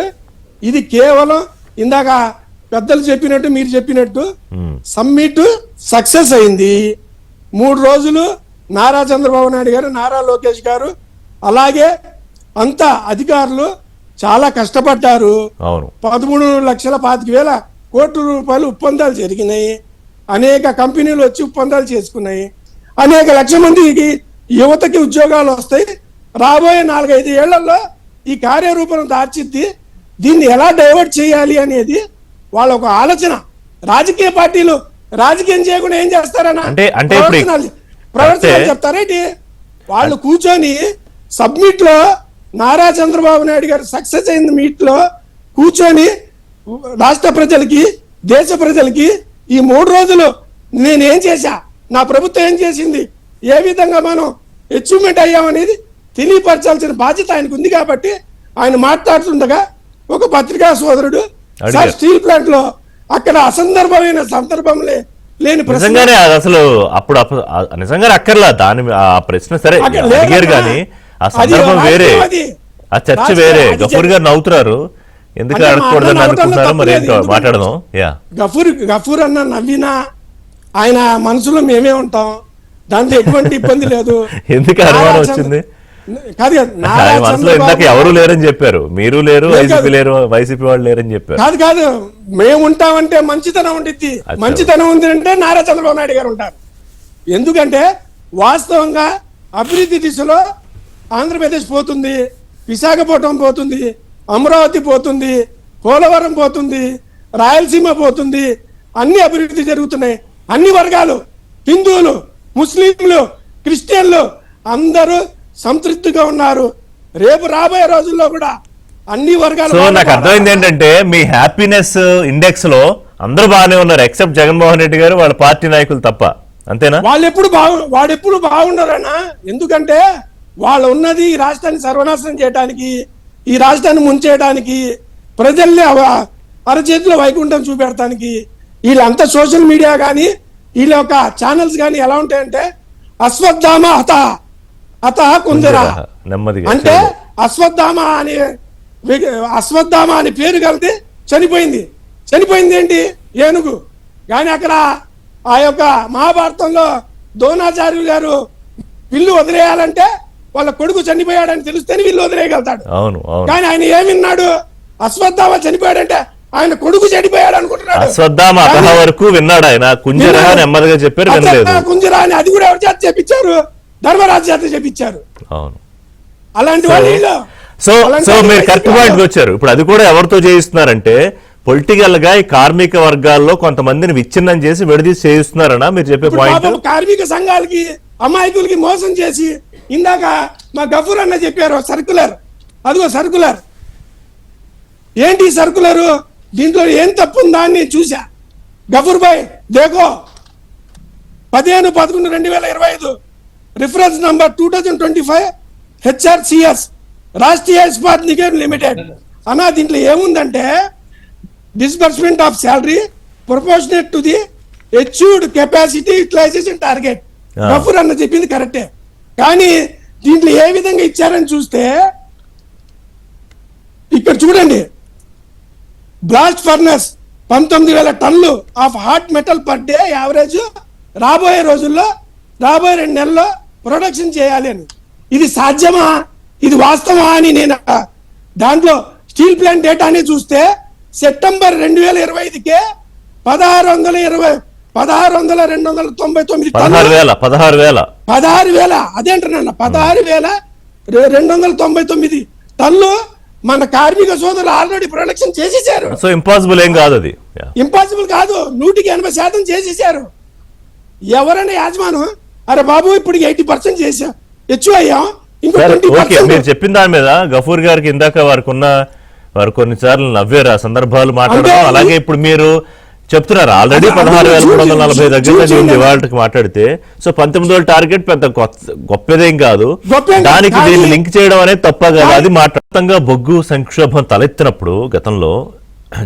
ఇది కేవలం ఇందాక పెద్దలు చెప్పినట్టు మీరు చెప్పినట్టు సమ్మిట్ సక్సెస్ అయింది. 3 రోజులు నారా చంద్రబాబు నాయుడు గారు, నారా లోకేష్ గారు అలాగే అంతా అధికారులు చాలా కష్టపడ్డారు. 13,25,000 కోట్ల రూపాయలు ఒప్పందాలు జరిగినాయి. అనేక కంపెనీలు వచ్చి ఒప్పందాలు చేసుకున్నాయి. అనేక లక్షల మందికి యువతకి ఉద్యోగాలు వస్తాయి. రాబోయే 4-5 ఏళ్లలో ఈ కార్యరూపం దార్చిద్ది. దీన్ని ఎలా డైవర్ట్ చేయాలి అనేది వాళ్ళ ఒక ఆలోచన. రాజకీయ పార్టీలు రాజకీయం చేయకుండా ఏం చేస్తారన్నా ప్రవర్తన చెప్తారేంటి? వాళ్ళు కూర్చొని సబ్మిట్ లో నారా చంద్రబాబు నాయుడు గారు సక్సెస్ అయిన మీట్ లో కూర్చొని రాష్ట్ర ప్రజలకి, దేశ ప్రజలకి ఈ 3 రోజులు నేనేం చేశా, నా ప్రభుత్వం ఏం చేసింది, ఏ విధంగా మనం అచీవ్మెంట్ అయ్యామనేది తెలియపరచాల్సిన బాధ్యత ఆయనకు ఉంది. కాబట్టి ఆయన మాట్లాడుతుండగా ఒక పత్రికా సోదరుడు సార్ స్టీల్ ప్లాంట్ లో అక్కడ అసందర్భమైన సందర్భంలో లేని నిజంగానే అసలు అప్పుడు నిజంగానే అక్కర్లా దాని ఆ ప్రశ్న సరే అడిగారు కానీ ఆ సందర్భం వేరే, ఆ చర్చ వేరే. గఫూర్ గారు నవ్వుతున్నారు, ఎందుకు అడగకూడదని అనుకుంటున్నారు, మరి ఏంటో మాట్లాడదాం. గఫూర్ అన్న నవ్వినా ఆయన మనసులో మేమే ఉంటాం, దాంట్లో ఎటువంటి ఇబ్బంది లేదు. ఎందుకు అనుమానం వచ్చింది? మనసులో ఇందాక ఎవరు లేరని చెప్పారు, మీరు లేరు, వైసీపీ లేరు, వైసీపీ వాళ్ళు లేరని చెప్పారు. కాదు మేము ఉంటామంటే మంచితనం ఉండిద్ది. మంచితనం ఉంది అంటే నారా చంద్రబాబు నాయుడు గారు ఉంటారు. ఎందుకంటే వాస్తవంగా అభివృద్ధి దిశలో ఆంధ్రప్రదేశ్ పోతుంది, విశాఖపట్నం పోతుంది, అమరావతి పోతుంది, పోలవరం పోతుంది, రాయలసీమ పోతుంది, అన్ని అభివృద్ధి జరుగుతున్నాయి. అన్ని వర్గాలు, హిందువులు, ముస్లింలు, క్రిస్టియన్లు అందరూ సంతృప్తిగా ఉన్నారు. రేపు రాబోయే రోజుల్లో కూడా అన్ని వర్గాలు. సో నాకు అర్థమైంది ఏంటంటే మీ హ్యాపీనెస్ ఇండెక్స్ లో అందరూ బాగానే ఉన్నారు ఎక్సెప్ట్ జగన్మోహన్ రెడ్డి గారు వాళ్ళ పార్టీ నాయకులు తప్ప, అంతేనా? వాడెప్పుడు బాగుండరన్నా. ఎందుకంటే వాళ్ళు ఉన్నది ఈ రాష్ట్రాన్ని సర్వనాశనం చేయడానికి, ఈ రాష్ట్రాన్ని ముంచేయడానికి, ప్రజల్ని అరచేతిలో వైకుంఠం చూపెడటానికి. వీళ్ళంతా సోషల్ మీడియా కానీ వీళ్ళ యొక్క ఛానల్స్ కానీ ఎలా ఉంటాయంటే అశ్వత్థామ హత కుంజరా అంటే అశ్వత్థామ అనే పేరు కలితే చనిపోయింది ఏంటి ఏనుగు. కానీ అక్కడ ఆ యొక్క మహాభారతంలో ద్రోణాచార్యులు గారు విల్లు వదిలేయాలంటే వాళ్ళ కొడుకు చనిపోయాడని తెలిస్తేనే విల్లు వదిలేయగలుగుతాడు. కానీ ఆయన ఏమిన్నాడు, అశ్వత్థామ చనిపోయాడంటే ఆయన కొడుకు చనిపోయాడు అనుకుంటున్నాడు. అశ్వత్థామ వరకు విన్నాడు ఆయన. కుంజరా నెమ్మదిగా చెప్పారు, కుంజరా అని అది కూడా ఎవరి చేత చెప్పించారు, ధర్మరాజు చేత చెప్పించారు. అవును, అలాంటి వాళ్ళు. సో మీరు కరెక్ట్ పాయింట్ వచ్చారు. ఇప్పుడు అది కూడా ఎవరితో చేయిస్తున్నారంటే పొలిటికల్ గా ఈ కార్మిక వర్గాల్లో కొంతమందిని విచ్ఛిన్నం చేసి విడదీసి చేయిస్తున్నారనా మీరు చెప్పే పాయింట్? కార్మిక సంఘాలకి అమాయకులకి మోసం చేసి, ఇందాక మా గఫూర్ అన్న చెప్పారు సర్కులర్, అదిగో సర్కులర్. ఏంటి సర్కులరు, దీంట్లో ఏం తప్పు ఉందా అని చూసా. గఫూర్ భాయ్ దేకో 15/11/2025 reference number 2025 HRCS Rashtriya Ispat Nigam limited అన్నా. దీంట్లో ఏముందంటే disbursement of salary proportionate to the achieved capacity utilization target. Ghafoor అన్న చెప్పింది కరెక్టే. కానీ దీంట్లో ఏ విధంగా ఇచ్చారని చూస్తే ఇక్కడ చూడండి, బ్లాస్ట్ ఫర్నెస్ 19,000 టన్నులు of hot metal per day average రాబోయే రోజుల్లో, రాబోయే 2 నెలల్లో ప్రొడక్షన్ చేయాలి అని. ఇది సాధ్యమా, ఇది వాస్తవమా అని నేను దాంట్లో స్టీల్ ప్లాంట్ డేటాని చూస్తే సెప్టెంబర్ 2025కే 16,299 అదేంటన్నా 16,299 టన్నులు మన కార్మిక సోదరులు ఆల్రెడీ ప్రొడక్షన్ చేసేసారు. సో ఇంపాసిబుల్ ఏం కాదు, అది ఇంపాసిబుల్ కాదు, 100% చేసేసారు. ఎవరైనా యాజమానం అరే బాబు ఇప్పుడు 80% చేసా హెచ్చు అయ్యాం, ఇంకో 20%. మీరు చెప్పిన దాని మీద గఫూర్ గారికి ఇందాక వారు కొన్నిసార్లు నవ్వారు ఆ సందర్భాలు మాట్లాడడం. అలాగే ఇప్పుడు మీరు చెప్తున్నారు ఆల్రెడీ 16,340 దగ్గర వాళ్ళకి మాట్లాడితే, సో 19,000 టార్గెట్ పెద్ద గొప్పదేం కాదు. దానికి దీన్ని లింక్ చేయడం అనేది తప్ప కాదు. అది మాట్లాడుతంగా బొగ్గు సంక్షోభం తలెత్తినప్పుడు గతంలో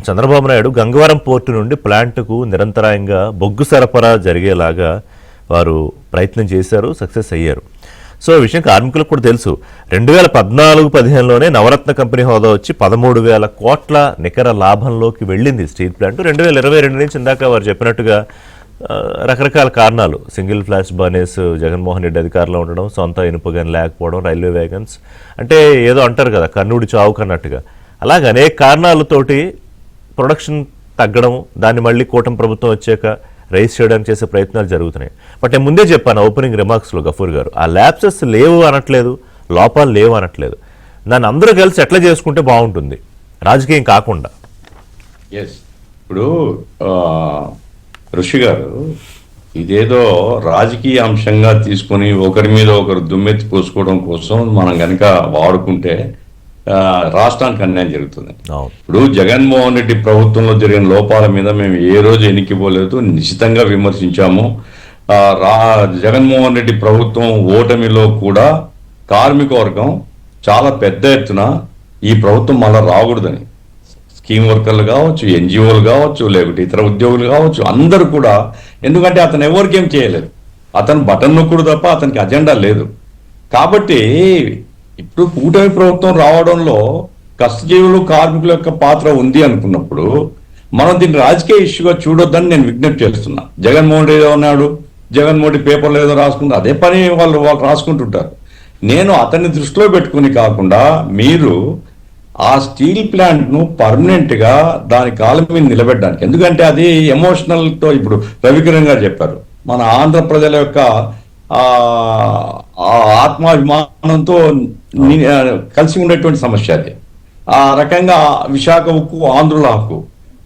చంద్రబాబు నాయుడు గంగవరం పోర్టు నుండి ప్లాంట్కు నిరంతరాయంగా బొగ్గు సరఫరా జరిగేలాగా వారు ప్రయత్నం చేశారు, సక్సెస్ అయ్యారు. సో ఈ విషయం కార్మికులకు కూడా తెలుసు. 2014-15లోనే నవరత్న కంపెనీ హోదా వచ్చి 13,000 కోట్ల నికర లాభంలోకి వెళ్ళింది స్టీల్ ప్లాంట్. 2022 నుంచి ఇందాక వారు చెప్పినట్టుగా రకరకాల కారణాలు, single flash burners, Jaganmohan Reddy అధికారంలో ఉండడం, సొంత ఇనుప గని లేకపోవడం, రైల్వే వ్యాగన్స్, అంటే ఏదో అంటారు కదా కన్నుడి చావు కన్నట్టుగా, అలాగే అనేక కారణాలతోటి ప్రొడక్షన్ తగ్గడం, దాన్ని మళ్ళీ కూటమి ప్రభుత్వం వచ్చాక రైజ్ చేయడానికి చేసే ప్రయత్నాలు జరుగుతున్నాయి. బట్ నేను ముందే చెప్పాను ఓపెనింగ్ రిమార్క్స్లో గఫూర్ గారు, ఆ ల్యాప్సెస్ లేవు అనట్లేదు, లోపాలు లేవు అనట్లేదు. దాన్ని అందరూ కలిసి ఎట్లా చేసుకుంటే బాగుంటుంది రాజకీయం కాకుండా. ఇప్పుడు ఋషి గారు ఇదేదో రాజకీయ అంశంగా తీసుకొని ఒకరి మీద ఒకరు దుమ్మెత్తి పోసుకోవడం కోసం మనం కనుక వాడుకుంటే రాష్ట్రానికి అన్యాయం జరుగుతుంది. ఇప్పుడు జగన్మోహన్ రెడ్డి ప్రభుత్వంలో జరిగిన లోపాల మీద మేము ఏ రోజు ఎన్నికిపోలేదు, నిశ్చితంగా విమర్శించాము. జగన్మోహన్ రెడ్డి ప్రభుత్వం ఓటమిలో కూడా కార్మిక వర్గం చాలా పెద్ద ఎత్తున ఈ ప్రభుత్వం మళ్ళీ రాకూడదని, స్కీమ్ వర్కర్లు కావచ్చు, ఎన్జిఓలు కావచ్చు, లేకపోతే ఇతర ఉద్యోగులు కావచ్చు, అందరూ కూడా, ఎందుకంటే అతను ఎవరికేం చేయలేదు, అతను బటన్ నొక్కుడు తప్ప అతనికి అజెండా లేదు. కాబట్టి ఇప్పుడు కూటమి ప్రభుత్వం రావడంలో కష్టజీవులు కార్మికుల యొక్క పాత్ర ఉంది అనుకున్నప్పుడు మనం దీన్ని రాజకీయ ఇష్యూగా చూడొద్దని నేను విజ్ఞప్తి చేస్తున్నా. జగన్మోహన్ రెడ్డి ఉన్నాడు, జగన్మోహన్ రెడ్డి పేపర్లో ఏదో రాసుకుంటారు, అదే పని వాళ్ళు రాసుకుంటుంటారు. నేను అతన్ని దృష్టిలో పెట్టుకుని కాకుండా మీరు ఆ స్టీల్ ప్లాంట్ను పర్మనెంట్గా దాని కాలం మీద నిలబెట్టడానికి, ఎందుకంటే అది ఎమోషనల్తో, ఇప్పుడు రవికిరణ్ గారు చెప్పారు, మన ఆంధ్ర ప్రజల యొక్క ఆ ఆత్మాభిమానంతో కలిసి ఉండేటువంటి సమస్య అది. ఆ రకంగా విశాఖ ఉక్కు ఆంధ్రుల హక్కు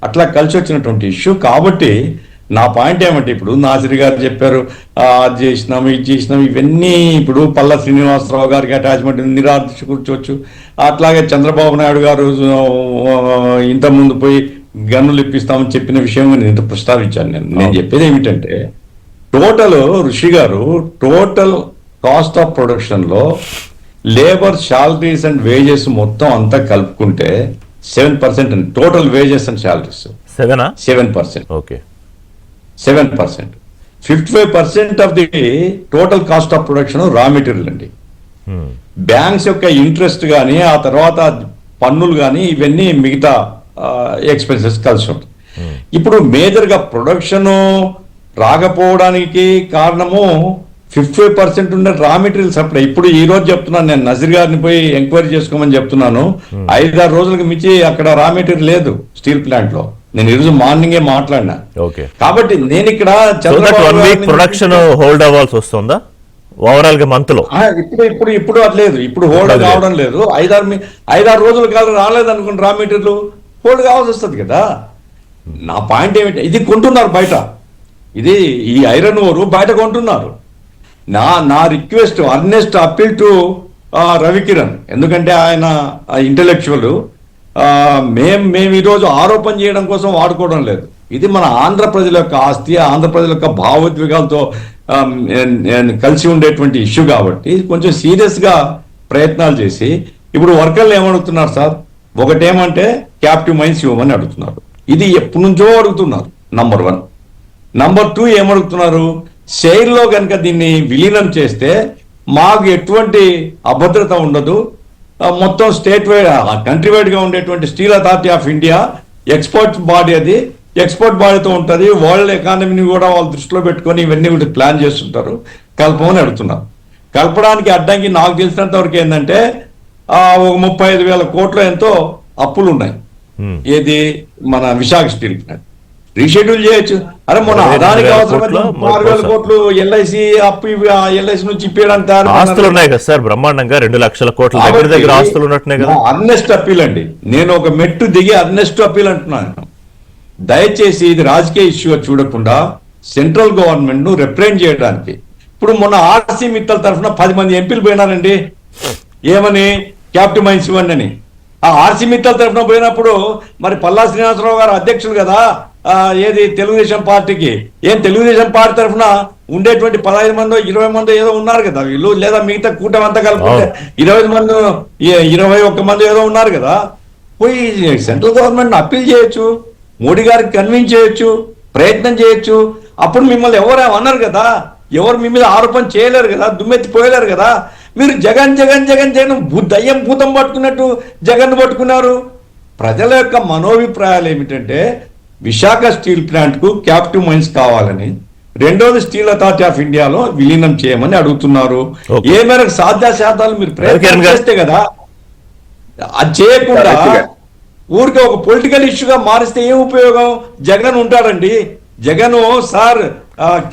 అట్లా కలిసి వచ్చినటువంటి ఇష్యూ. కాబట్టి నా పాయింట్ ఏమంటే, ఇప్పుడు నాసిర్ గారు చెప్పారు అది చేసినాము ఇది చేసినాము, ఇవన్నీ ఇప్పుడు పల్లా శ్రీనివాసరావు గారికి అటాచ్మెంట్ నిరాకరించవచ్చు. అట్లాగే చంద్రబాబు నాయుడు గారు ఇంతకుముందు పోయి గన్నులు ఇప్పిస్తామని చెప్పిన విషయం నేను ఇంత ప్రస్తావించాను. నేను చెప్పేది ఏమిటంటే, టోటల్ ఋషి గారు టోటల్ కాస్ట్ ఆఫ్ ప్రొడక్షన్ లో లేబర్ శాలరీస్ అండ్ వేజెస్ మొత్తం అంతా కలుపుకుంటే 7% అండి. Total wages and salaries 7%. Okay, 7%. 55% of the total cost of production raw material అండి. బ్యాంక్స్ యొక్క ఇంట్రెస్ట్ కానీ, ఆ తర్వాత పన్నులు కానీ, ఇవన్నీ మిగతా ఎక్స్పెన్సెస్ కలిసి ఉంటుంది. ఇప్పుడు మేజర్గా ప్రొడక్షన్ రాకపోవడానికి కారణము 55% ఉండే రా మెటీరియల్ సప్లై. ఇప్పుడు ఈ రోజు చెప్తున్నాను, నేను నజీర్ గారిని పోయి ఎంక్వైరీ చేసుకోమని చెప్తున్నాను. 5-6 రోజులకు మించి అక్కడ రా మెటీరియల్ లేదు స్టీల్ ప్లాంట్ లో. నేను ఈరోజు మార్నింగే మాట్లాడినా. కాబట్టి నేను ఇక్కడ ప్రొడక్షన్ హోల్డ్ అవ్వాల్సి వస్తుందా ఓవరాల్ గా మంత్ లో? ఇప్పుడు అది లేదు, ఇప్పుడు హోల్డ్ కావడం లేదు. 5-6 రోజుల కాలం రాలేదు అనుకోండి, రా మెటీరియల్ హోల్డ్ కావాల్సి వస్తుంది కదా. నా పాయింట్ ఏమిటి, ఇది కొంటున్నారు బయట, ఇది ఈ ఐరన్ ఓరు బయట కొంటున్నారు. నా request, Ernest appeal to Ravikiran, ఎందుకంటే ఆయన ఇంటెలెక్చువల్. మేము ఈరోజు ఆరోపణ చేయడం కోసం వాడుకోవడం లేదు. ఇది మన ఆంధ్ర ప్రజల యొక్క ఆస్తి, ఆంధ్ర ప్రజల యొక్క భావోద్వేగాలతో కలిసి ఉండేటువంటి ఇష్యూ. కాబట్టి కొంచెం సీరియస్గా ప్రయత్నాలు చేసి, ఇప్పుడు వర్కర్లు ఏమడుగుతున్నారు సార్, ఒకటేమంటే క్యాప్టివ్ మైన్స్ ఇవ్వమని అడుగుతున్నారు. ఇది ఎప్పటి నుంచో అడుగుతున్నారు, నంబర్ 1. నంబర్ 2 ఏమడుగుతున్నారు, షెయిర్లో కనుక దీన్ని విలీనం చేస్తే మాకు ఎటువంటి అభద్రత ఉండదు, మొత్తం స్టేట్ వైడ్ కంట్రీ వైడ్గా ఉండేటువంటి steel authority of India export body, అది ఎక్స్పోర్ట్ బాడీతో ఉంటుంది, వరల్డ్ ఎకానమీని కూడా వాళ్ళు దృష్టిలో పెట్టుకొని ఇవన్నీ కూడా ప్లాన్ చేస్తుంటారు, కలపమని అడుగుతున్నారు. కలపడానికి అడ్డంకి నాకు తెలిసినంత వరకు ఏంటంటే ఒక 35,000 కోట్ల ఎంతో అప్పులు ఉన్నాయి. ఏది మన విశాఖ స్టీల్ ప్లాంట్ రీషెడ్యూల్ చేయొచ్చు. అరే మొన్న అదానికి అవసరమైతే 6,000 కోట్లు ఎల్ఐసి అప్పు, ఎల్ఐసి నుంచి ఇప్పేయడానికి ఆస్తులు ఉన్నాయి కదా సార్, బ్రహ్మాండంగా 2 లక్షల కోట్ల దగ్గర ఆస్తులు ఉన్నట్టున్నాయి కదా. అర్నెస్ట్ అప్పీల్ అండి, నేను ఒక మెట్టు దిగి అర్నెస్ట్ అప్పీల్ అంటున్నాను. దయచేసి ఇది రాజకీయ ఇష్యూగా చూడకుండా సెంట్రల్ గవర్నమెంట్ ను రిప్రజెంట్ చేయడానికి. ఇప్పుడు మొన్న ఆర్సీ మిత్తల్ తరఫున 10 మంది ఎంపీలు పోయినారండి, ఏమని క్యాప్టివ్ మైన్స్ ఇవ్వండి అని. ఆ ఆర్సీ మిత్తల్ తరఫున పోయినప్పుడు మరి పల్లా శ్రీనివాసరావు గారు అధ్యక్షులు కదా ఏది తెలుగుదేశం పార్టీకి, తెలుగుదేశం పార్టీ తరఫున ఉండేటువంటి 15 మందో 20 మందో ఏదో ఉన్నారు కదా వీళ్ళు, లేదా మిగతా కూటమి అంతా కలుపుకుంటే 20 మంది 21 మంది ఏదో ఉన్నారు కదా. పోయి సెంట్రల్ గవర్నమెంట్ అప్పీల్ చేయొచ్చు, మోడీ గారికి కన్విన్స్ చేయొచ్చు, ప్రయత్నం చేయొచ్చు. అప్పుడు మిమ్మల్ని ఎవరు అన్నారు కదా, ఎవరు మీ మీద ఆరోపణ చేయలేరు కదా, దుమ్మెత్తి పోయలేరు కదా. మీరు జగన్ జగన్ జగన్ జగన్ దయ్యం భూతం పట్టుకున్నట్టు జగన్ పట్టుకున్నారు. ప్రజల యొక్క మనోభిప్రాయాలు ఏమిటంటే, విశాఖ స్టీల్ ప్లాంట్ కు క్యాప్టివ్ మైన్స్ కావాలని, రెండోది స్టీల్ అథారిటీ ఆఫ్ ఇండియాలో విలీనం చేయమని అడుగుతున్నారు. ఏ మేరకు సాధ్యాశాతాలు మీరు ప్రయత్నం చేస్తే కదా, అది చేయకుండా ఊరికే ఒక పొలిటికల్ ఇష్యూగా మారిస్తే ఏం ఉపయోగం? జగన్ ఉంటాడండి, జగన్ సార్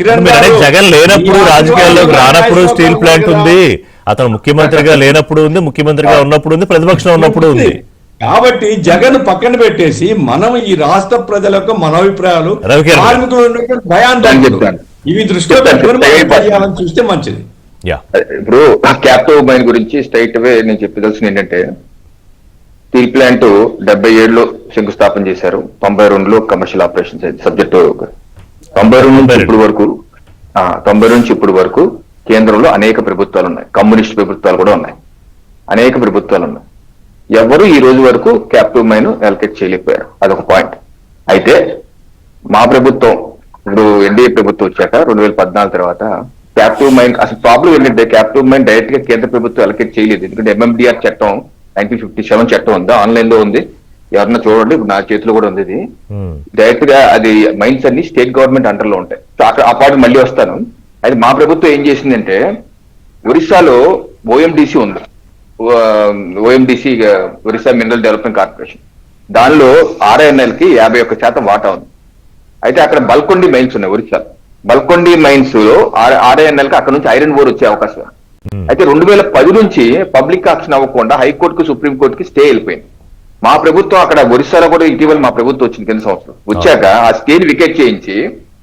కిరణ్ జగన్ లేనప్పుడు రాజకీయాల్లోకి రానప్పుడు స్టీల్ ప్లాంట్ ఉంది, అతను ముఖ్యమంత్రిగా లేనప్పుడు ఉంది, ముఖ్యమంత్రిగా ఉన్నప్పుడు ఉంది, ప్రతిపక్షంలో ఉన్నప్పుడు ఉంది. కాబట్టి జగన్ పక్కన పెట్టేసి మనం ఈ రాష్ట్ర ప్రజల యొక్క మనోభిప్రాయాలు, కార్మికులు భయాందోళనలు ఇవి దృష్టిలో పెట్టుకుని చూస్తే మంచిది. ఇప్పుడు క్యాప్టివ్ మైన్ గురించి స్ట్రైట్ అవే నేను చెప్పదలసింది ఏంటంటే, స్టీల్ ప్లాంట్ 77లో శంకుస్థాపన చేశారు, 92లో కమర్షియల్ ఆపరేషన్స్ అయింది. సబ్జెక్టు 92 నుంచి ఇప్పుడు వరకు కేంద్రంలో అనేక ప్రభుత్వాలు ఉన్నాయి, కమ్యూనిస్ట్ ప్రభుత్వాలు కూడా ఉన్నాయి, అనేక ప్రభుత్వాలు ఉన్నాయి. ఎవరు ఈ రోజు వరకు క్యాప్టివ్ మైన్ అలొకేట్ చేయలేకపోయారు. అదొక పాయింట్. అయితే మా ప్రభుత్వం, ఇప్పుడు ఎన్డీఏ ప్రభుత్వం వచ్చాక 2014 తర్వాత క్యాప్టివ్ మైన్, అసలు ప్రాబ్లం ఏంటంటే క్యాప్టివ్ మైన్ డైరెక్ట్ గా కేంద్ర ప్రభుత్వం అలొకేట్ చేయలేదు. ఎందుకంటే MMDR చట్టం 1957 చట్టం ఉందా, ఆన్లైన్ లో ఉంది, ఎవరన్నా చూడండి, నా చేతిలో కూడా ఉంది. ఇది డైరెక్ట్ గా అది మైన్స్ అన్ని స్టేట్ గవర్నమెంట్ అండర్ లో ఉంటాయి. అక్కడ ఆ పాయింట్ మళ్ళీ వస్తాను. అయితే మా ప్రభుత్వం ఏం చేసిందంటే, ఒరిస్సాలో OMDC ఉంది, OMDC Orissa mineral development corporation, దానిలో RINL కి 51% వాటా ఉంది. అయితే అక్కడ బల్కొండి మైన్స్ ఉన్నాయి ఒరిస్సా. బల్కొండి మైన్స్ లో RINL కి అక్కడ నుంచి ఐరన్ ఓర్ వచ్చే అవకాశం అయితే 2010 నుంచి పబ్లిక్ ఆక్షన్ అవ్వకుండా హైకోర్టుకు సుప్రీంకోర్టుకి స్టే వెళ్ళిపోయింది. మా ప్రభుత్వం అక్కడ ఒరిస్సాలో కూడా ఇటీవల మా ప్రభుత్వం వచ్చింది కింద సంవత్సరం వచ్చాక ఆ స్టేని వికెట్ చేయించి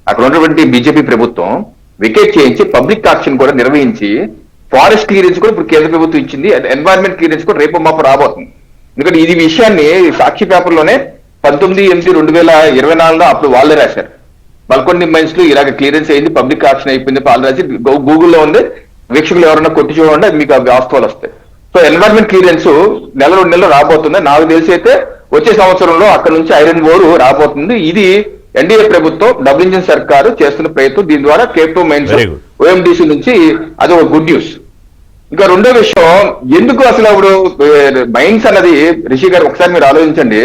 అక్కడ ఉన్నటువంటి బీజేపీ ప్రభుత్వం వికెట్ చేయించి పబ్లిక్ ఆక్షన్ కూడా నిర్వహించి ఫారెస్ట్ క్లియరెన్స్ కూడా ఇప్పుడు కేంద్ర ప్రభుత్వం ఇచ్చింది. ఎన్వైరన్మెంట్ క్లియరెన్స్ కూడా రేపు మాపు రాబోతుంది. ఎందుకంటే ఇది విషయాన్ని సాక్షి పేపర్లోనే 19/8/2024 అప్పుడు వాళ్ళే రాశారు. బల్కొండి మైన్స్ లో ఇలాగ క్లియరెన్స్ అయింది, పబ్లిక్ ఆక్షన్ అయిపోయింది, వాళ్ళు రాసి గూగుల్లో ఉంది, వీక్షకులు ఎవరైనా కొట్టి చూడండి, అది మీకు వాస్తవాలు వస్తాయి. సో ఎన్వైరన్మెంట్ క్లియరెన్స్ 1-2 నెలలు రాబోతుంది. నాకు తెలిసి అయితే వచ్చే సంవత్సరంలో అక్కడ నుంచి ఐరన్ ఓర్ రాబోతుంది. ఇది ఎన్డీఏ ప్రభుత్వం డబుల్ ఇంజిన్ సర్కారు చేస్తున్న ప్రయత్నం. దీని ద్వారా K2 మైన్స్ OMDC నుంచి అది ఒక గుడ్ న్యూస్. ఇంకా రెండో విషయం, ఎందుకు అసలు అప్పుడు మైన్స్ అన్నది రిషి గారు ఒకసారి మీరు ఆలోచించండి.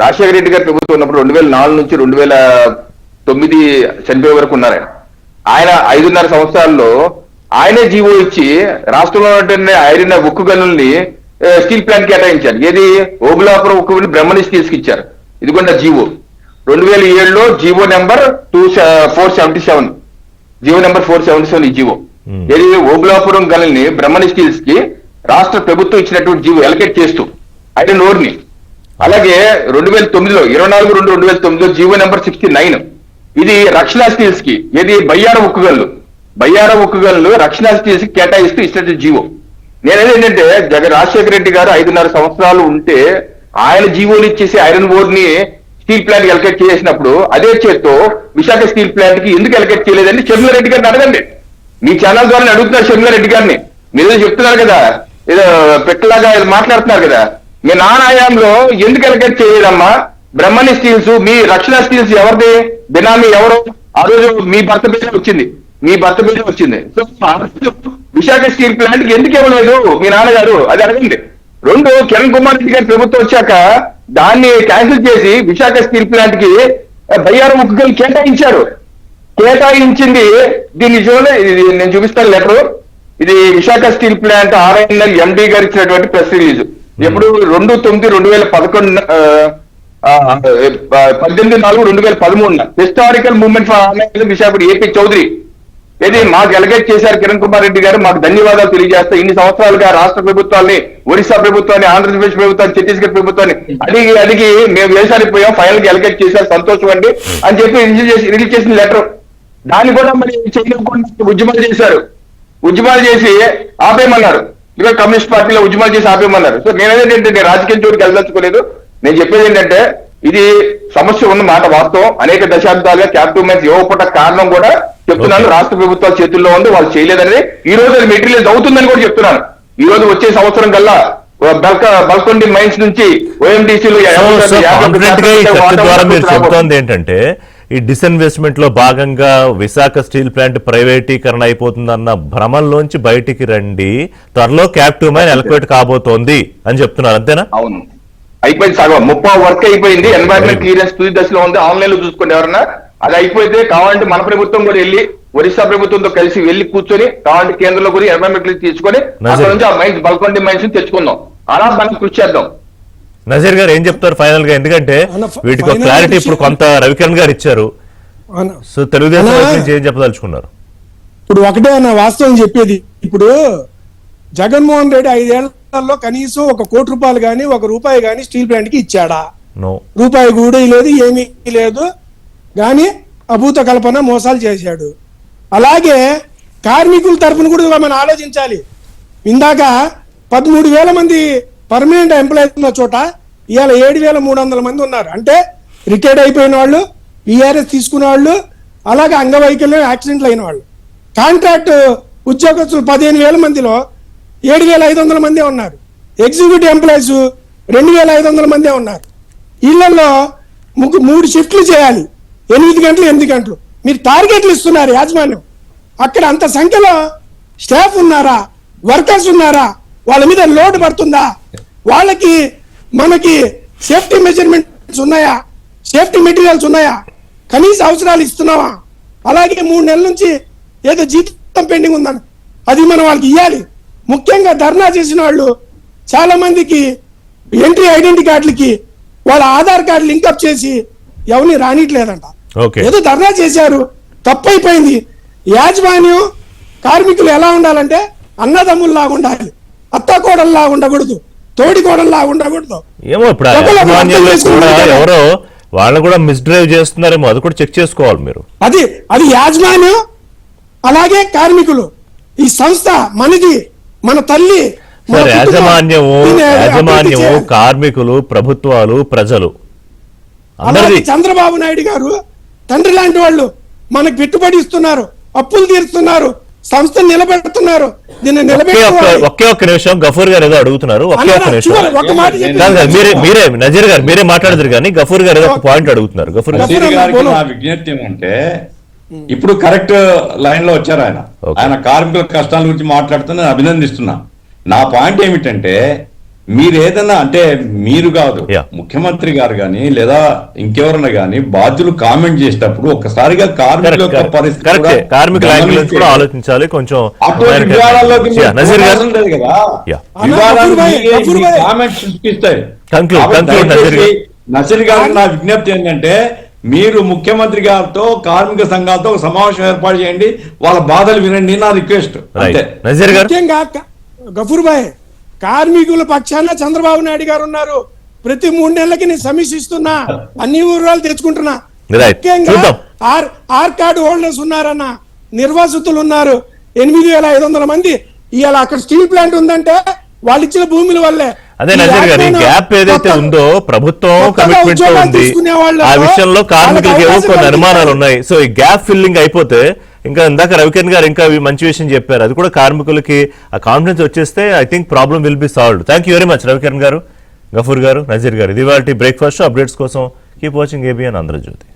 రాజశేఖర రెడ్డి గారి ప్రభుత్వం ఉన్నప్పుడు 2004 నుంచి 2009 చనిపోయే వరకు ఉన్నారు. ఆయన 5.5 సంవత్సరాల్లో ఆయనే జీవో ఇచ్చి రాష్ట్రంలో ఉంటున్న ఐరన్ ఉక్కు గనుల్ని స్టీల్ ప్లాంట్ కేటాయించారు. ఏది ఓబులాపురం ఉక్కు గనులు బ్రహ్మణి స్టీల్స్ కి ఇచ్చారు. ఇదిగోండి జీవో 2007లో జీవో నెంబర్ 477, జీవో నెంబర్ 477 ఈ జీవో. ఏది ఓబులాపురం గనుల్ని బ్రహ్మణి స్టీల్స్ కి రాష్ట్ర ప్రభుత్వం ఇచ్చినటువంటి జీవో ఎలకేట్ చేస్తూ ఐరన్ ఓర్ ని. అలాగే 2009లో 24/2/2009లో జీవో నెంబర్ 69 ఇది రక్షణ స్టీల్స్ కి, ఏది బయ్యారం ఉక్కు గనులు రక్షణ స్టీల్స్ కి కేటాయిస్తూ ఇచ్చినట్టు జీవో. నేనేంటంటే రాజశేఖర రెడ్డి గారు 5.5 సంవత్సరాలు ఉంటే ఆయన జీవోలు ఇచ్చేసి ఐరన్ ఓర్ ని స్టీల్ ప్లాంట్ ఎలకేట్ చేసినప్పుడు అదే చేత్తో విశాఖ స్టీల్ ప్లాంట్ కి ఎందుకు ఎలకేట్ చేయలేదని షర్మిలారెడ్డి గారిని అడగండి. మీ ఛానల్ ద్వారా అడుగుతున్నారు షర్మిలారెడ్డి గారిని. మీరు చెప్తున్నారు కదా, ఏదో పెట్టలాగా మాట్లాడుతున్నారు కదా, మీ నానాయంలో ఎందుకు ఎలకేట్ చేయలేదమ్మా? బ్రహ్మణి స్టీల్స్, మీ రక్షణ స్టీల్స్ ఎవరిది బినామీ ఎవరు? ఆ రోజు మీ భర్త పేరు వచ్చింది. సో విశాఖ స్టీల్ ప్లాంట్ కి ఎందుకు ఇవ్వలేదు మీ నాన్నగారు? అది అడగండి. 2, కిరణ్ కుమార్ రెడ్డి గారి ప్రభుత్వం వచ్చాక దాన్ని క్యాన్సిల్ చేసి విశాఖ స్టీల్ ప్లాంట్ కి బయ్యారం ఉక్కు గనులు కేటాయించింది. దీన్ని చూడండి, ఇది నేను చూపిస్తాను లెటర్. ఇది Visakha steel plant RINL MD గారు ఇచ్చినటువంటి ప్రెస్ రిలీజ్. ఎప్పుడు 2/9/2011 18/4/2013 historical movement for Visakha AP Chowdary. ఇది మాకు ఎలగేట్ చేశారు కిరణ్ కుమార్ రెడ్డి గారు, మాకు ధన్యవాదాలు తెలియజేస్తా. ఇన్ని సంవత్సరాలుగా రాష్ట్ర ప్రభుత్వాన్ని, ఒరిస్సా ప్రభుత్వాన్ని, ఆంధ్రప్రదేశ్ ప్రభుత్వాన్ని, ఛత్తీస్గఢ్ ప్రభుత్వాన్ని అడిగి మేము వేసారిపోయాం, ఫైనల్ గా ఎలగేట్ చేశారు, సంతోషం అండి అని చెప్పి రిలీజ్ చేసిన లెటర్. దాన్ని కూడా మరి చేయకుండా ఉద్యమాలు చేసి ఆపేయమన్నారు. ఇక కమ్యూనిస్ట్ పార్టీలో ఉద్యమాలు చేసి ఆపేయమన్నారు. సో నేనేంటంటే రాజకీయం చోటుకి వెళ్ళదలుచుకోలేదు. నేను చెప్పేది ఏంటంటే ఇది సమస్య ఉన్న మాట వాస్తవం. అనేక దశాబ్దాలుగా K2 మైన్స్ ఇవ్వకపోవట కారణం కూడా చెప్తున్నాను, రాష్ట్ర ప్రభుత్వాల చేతుల్లో ఉంది, వాళ్ళు చేయలేదని. ఈ రోజు అది మెటీరియల్ అవుతుందని కూడా చెప్తున్నాను. ఈ రోజు వచ్చే సంవత్సరం కల్లా బల్కొండి మైన్స్ నుంచి OMDC చెప్తోంది ఏంటంటే ఈ డిస్ఇన్వెస్ట్మెంట్ లో భాగంగా విశాఖ స్టీల్ ప్లాంట్ ప్రైవేటీకరణ అయిపోతుందన్న భ్రమంలోంచి బయటికి రండి, త్వరలో K2 మైన్ ఎలక్వేట్ కాబోతోంది అని చెప్తున్నారు, అంతేనా? అవును, అయిపోయింది. సగం 30 వర్క్ అయిపోయింది. ఎన్వైరన్మెంట్ క్లియరెన్స్ తుది దశలో ఉంది. ఆన్లైన్ లో చూసుకోండి ఎవరన్నా. అది అయిపోతే కావాలంటే మన ప్రభుత్వం కూడా వెళ్ళి ఒరిస్సా ప్రభుత్వంతో కలిసి వెళ్ళి కూర్చొని కావాలంటే కేంద్రంలో కూడా ఎన్వైరన్మెంట్ క్లియరెన్స్ తీసుకొని అక్కడ నుంచి ఆ మైన్స్ బల్కొండి మైన్స్ తెచ్చుకుందాం. అలా మనం కృషి చేద్దాం. నజీర్ గారు ఏం చెప్తారు ఫైనల్ గా? ఎందుకంటే వీటికి క్లారిటీ ఇప్పుడు కొంత రవికిరణ్ గారు ఇచ్చారు. సో తెలుగుదేశం నుంచి ఏం చెప్పదలుచుకున్నారు? ఇప్పుడు ఒకటే అన్న వాస్తవం చెప్పేది. ఇప్పుడు జగన్మోహన్ రెడ్డి 5 ఏళ్లలో కనీసం ₹1 కోటి కానీ ₹1 కానీ స్టీల్ ప్లాంట్ కి ఇచ్చాడా? రూపాయి కూడా లేదు, ఏమీ లేదు. కానీ అభూత కల్పన మోసాలు చేశాడు. అలాగే కార్మికుల తరఫున కూడా మనం ఆలోచించాలి. ఇందాక 13,000 మంది పర్మనెంట్ ఎంప్లాయీస్ ఉన్న చోట ఇవాళ 7,300 మంది ఉన్నారు. అంటే రిటైర్డ్ అయిపోయిన వాళ్ళు, PRS తీసుకున్న వాళ్ళు, అలాగే అంగవైకల్యం యాక్సిడెంట్లు అయిన వాళ్ళు. కాంట్రాక్ట్ ఉద్యోగస్తులు 15,000 మందిలో 7,500 మందే ఉన్నారు. ఎగ్జిక్యూటివ్ ఎంప్లాయీస్ 2,500 మందే ఉన్నారు. ఇళ్లలో 3 షిఫ్ట్లు చేయాలి, 8 గంటలు 8 గంటలు. మీరు టార్గెట్లు ఇస్తున్నారు యాజమాన్యం. అక్కడ అంత సంఖ్యలో స్టాఫ్ ఉన్నారా, వర్కర్స్ ఉన్నారా, వాళ్ళ మీద లోడ్ పడుతుందా, వాళ్ళకి మనకి సేఫ్టీ మెజర్మెంట్స్ ఉన్నాయా, సేఫ్టీ మెటీరియల్స్ ఉన్నాయా, కనీస అవసరాలు ఇస్తున్నావా? అలాగే 3 నెలల నుంచి ఏదో జీతం పెండింగ్ ఉందని అది మనం వాళ్ళకి ఇవ్వాలి. ముఖ్యంగా ధర్నా చేసిన వాళ్ళు చాలా మందికి ఎంట్రీ ఐడెంటిటీ కార్డులకి వాళ్ళ ఆధార్ కార్డు లింకప్ చేసి ఎవరిని రానిట్లేదంట. ఏదో ధర్నా చేశారు, తప్పైపోయింది. యాజమాన్యం కార్మికులు ఎలా ఉండాలంటే అన్నదమ్ముల్లాగా ఉండాలి, అత్తకోడల్లాగా ఉండకూడదు, తోడి కోడల్లాగా ఉండకూడదు. ఏమో ఇప్పుడు ఆ డబ్బులు యాజమాన్యంలో అర్థం కూడా చేసుకుంటారు. ఎవరో వాళ్ళు కూడా మిస్డ్రైవ్ చేస్తున్నారేమో, అది కూడా చెక్ చేసుకోవాలి మీరు. అది యాజమాన్యం, అలాగే కార్మికులు. ఈ సంస్థ మనది, మన తల్లి, మన సార్, కుటుంబం. యాజమాన్యము దీన్ని అభివృద్ధి చేయాలి. కార్మికులు, ప్రభుత్వాలు, ప్రజలు అలాగే అందరిది. చంద్రబాబు నాయుడు గారు తండ్రి లాంటి వాళ్ళు మనకు పెట్టుబడి ఇస్తున్నారు, అప్పులు తీరుస్తున్నారు, సంస్థ నిలబెడుతున్నారు. దీన్ని నిలబెట్టుకోవాలి. ఒకే ఒక్క నిమిషం, గఫూర్ గారు ఏదో అడుగుతున్నారు, ఒకే ఒక్క నిమిషం. చివరి ఒక మాట చెప్పి- కాదు కాదు, మీరే నజీర్ గారు మీరే మాట్లాడదురు కానీ గఫూర్ గారు ఏదో ఒక పాయింట్ అడుగుతున్నారు. గఫూర్ గారు నసీర్ గారికి నా విజ్ఞప్తి ఏమంటే, ఇప్పుడు కరెక్ట్ లైన్ లో వచ్చారు ఆయన. Okay. ఆయన కార్మికుల కష్టాల గురించి మాట్లాడుతూ నేను అభినందిస్తున్నా. నా పాయింట్ ఏమిటంటే, మీరు ఏదన్నా అంటే మీరు కాదు, Yeah. ముఖ్యమంత్రి గారు కానీ లేదా ఇంకెవరన్నా కానీ బాధ్యులు కామెంట్ చేసేటప్పుడు ఒక్కసారిగా కార్మికుల యొక్క పరిస్థితి కరెక్ట్, కూడా కార్మికుల యాంగిల్ నుంచి కూడా గమనిస్తే ఆలోచించాలి కొంచెం. అటువంటి వివాదాల్లోకి మీరు నజీర్ గారు పోవాల్సిన లేదు కదా. Yeah. వివాదాలు గఫూర్ భాయ్, మీరే గఫూర్ మీ భాయ్. కామెంట్స్ సృష్టిస్తాయి. Conclude, కాబట్టి conclude, నజీర్ దయచేసి గారు. నసీర్ గారికి నా విజ్ఞప్తి ఏంటంటే, మీరు ముఖ్యమంత్రి గారితో కార్మిక సంఘాలతో ఒక సమావేశం ఏర్పాటు చేయండి, వాళ్ళ బాధలు వినండి, నా రిక్వెస్ట్ అంతే. రైట్. నజీర్ గారు ముఖ్యంగా గఫూర్ భాయ్, కార్మికుల పక్షాన చంద్రబాబు నాయుడు గారు ఉన్నారు. ప్రతి 3 నెలలకి నేను సమీక్షిస్తున్నా, అన్ని ఊరాలు తెచ్చుకుంటున్నా. Right. ముఖ్యంగా చూద్దాం. ఆర్ కార్డు హోల్డర్స్ ఉన్నారన్న, నిర్వాసితులు ఉన్నారు 8,500 మంది. ఇవాళ అక్కడ స్టీల్ ప్లాంట్ ఉందంటే వాళ్ళు ఇచ్చిన భూముల వల్లే. అదే నజీర్ గారు, ఈ గ్యాప్ ఏదైతే ఉందో ప్రభుత్వం కమిట్మెంట్ తో ఉంది, ఆ విషయంలో కార్మికులకు ఏవో కొన్ని అనుమానాలు ఉన్నాయి. సో ఈ గ్యాప్ ఫిల్లింగ్ అయిపోతే, ఇంకా ఇందాక రవికిరణ్ గారు ఇంకా మంచి విషయం చెప్పారు, అది కూడా కార్మికులకి ఆ కాన్ఫిడెన్స్ వచ్చేస్తే I think problem will be solved. Thank you very much Ravikiran గారు, గఫూర్ గారు, నజీర్ గారు. ఇది వాటి బ్రేక్ఫాస్ట్ అప్డేట్స్ కోసం కీప్ వాచింగ్ ఏబిఎన్ ఆంధ్రజ్యోతి.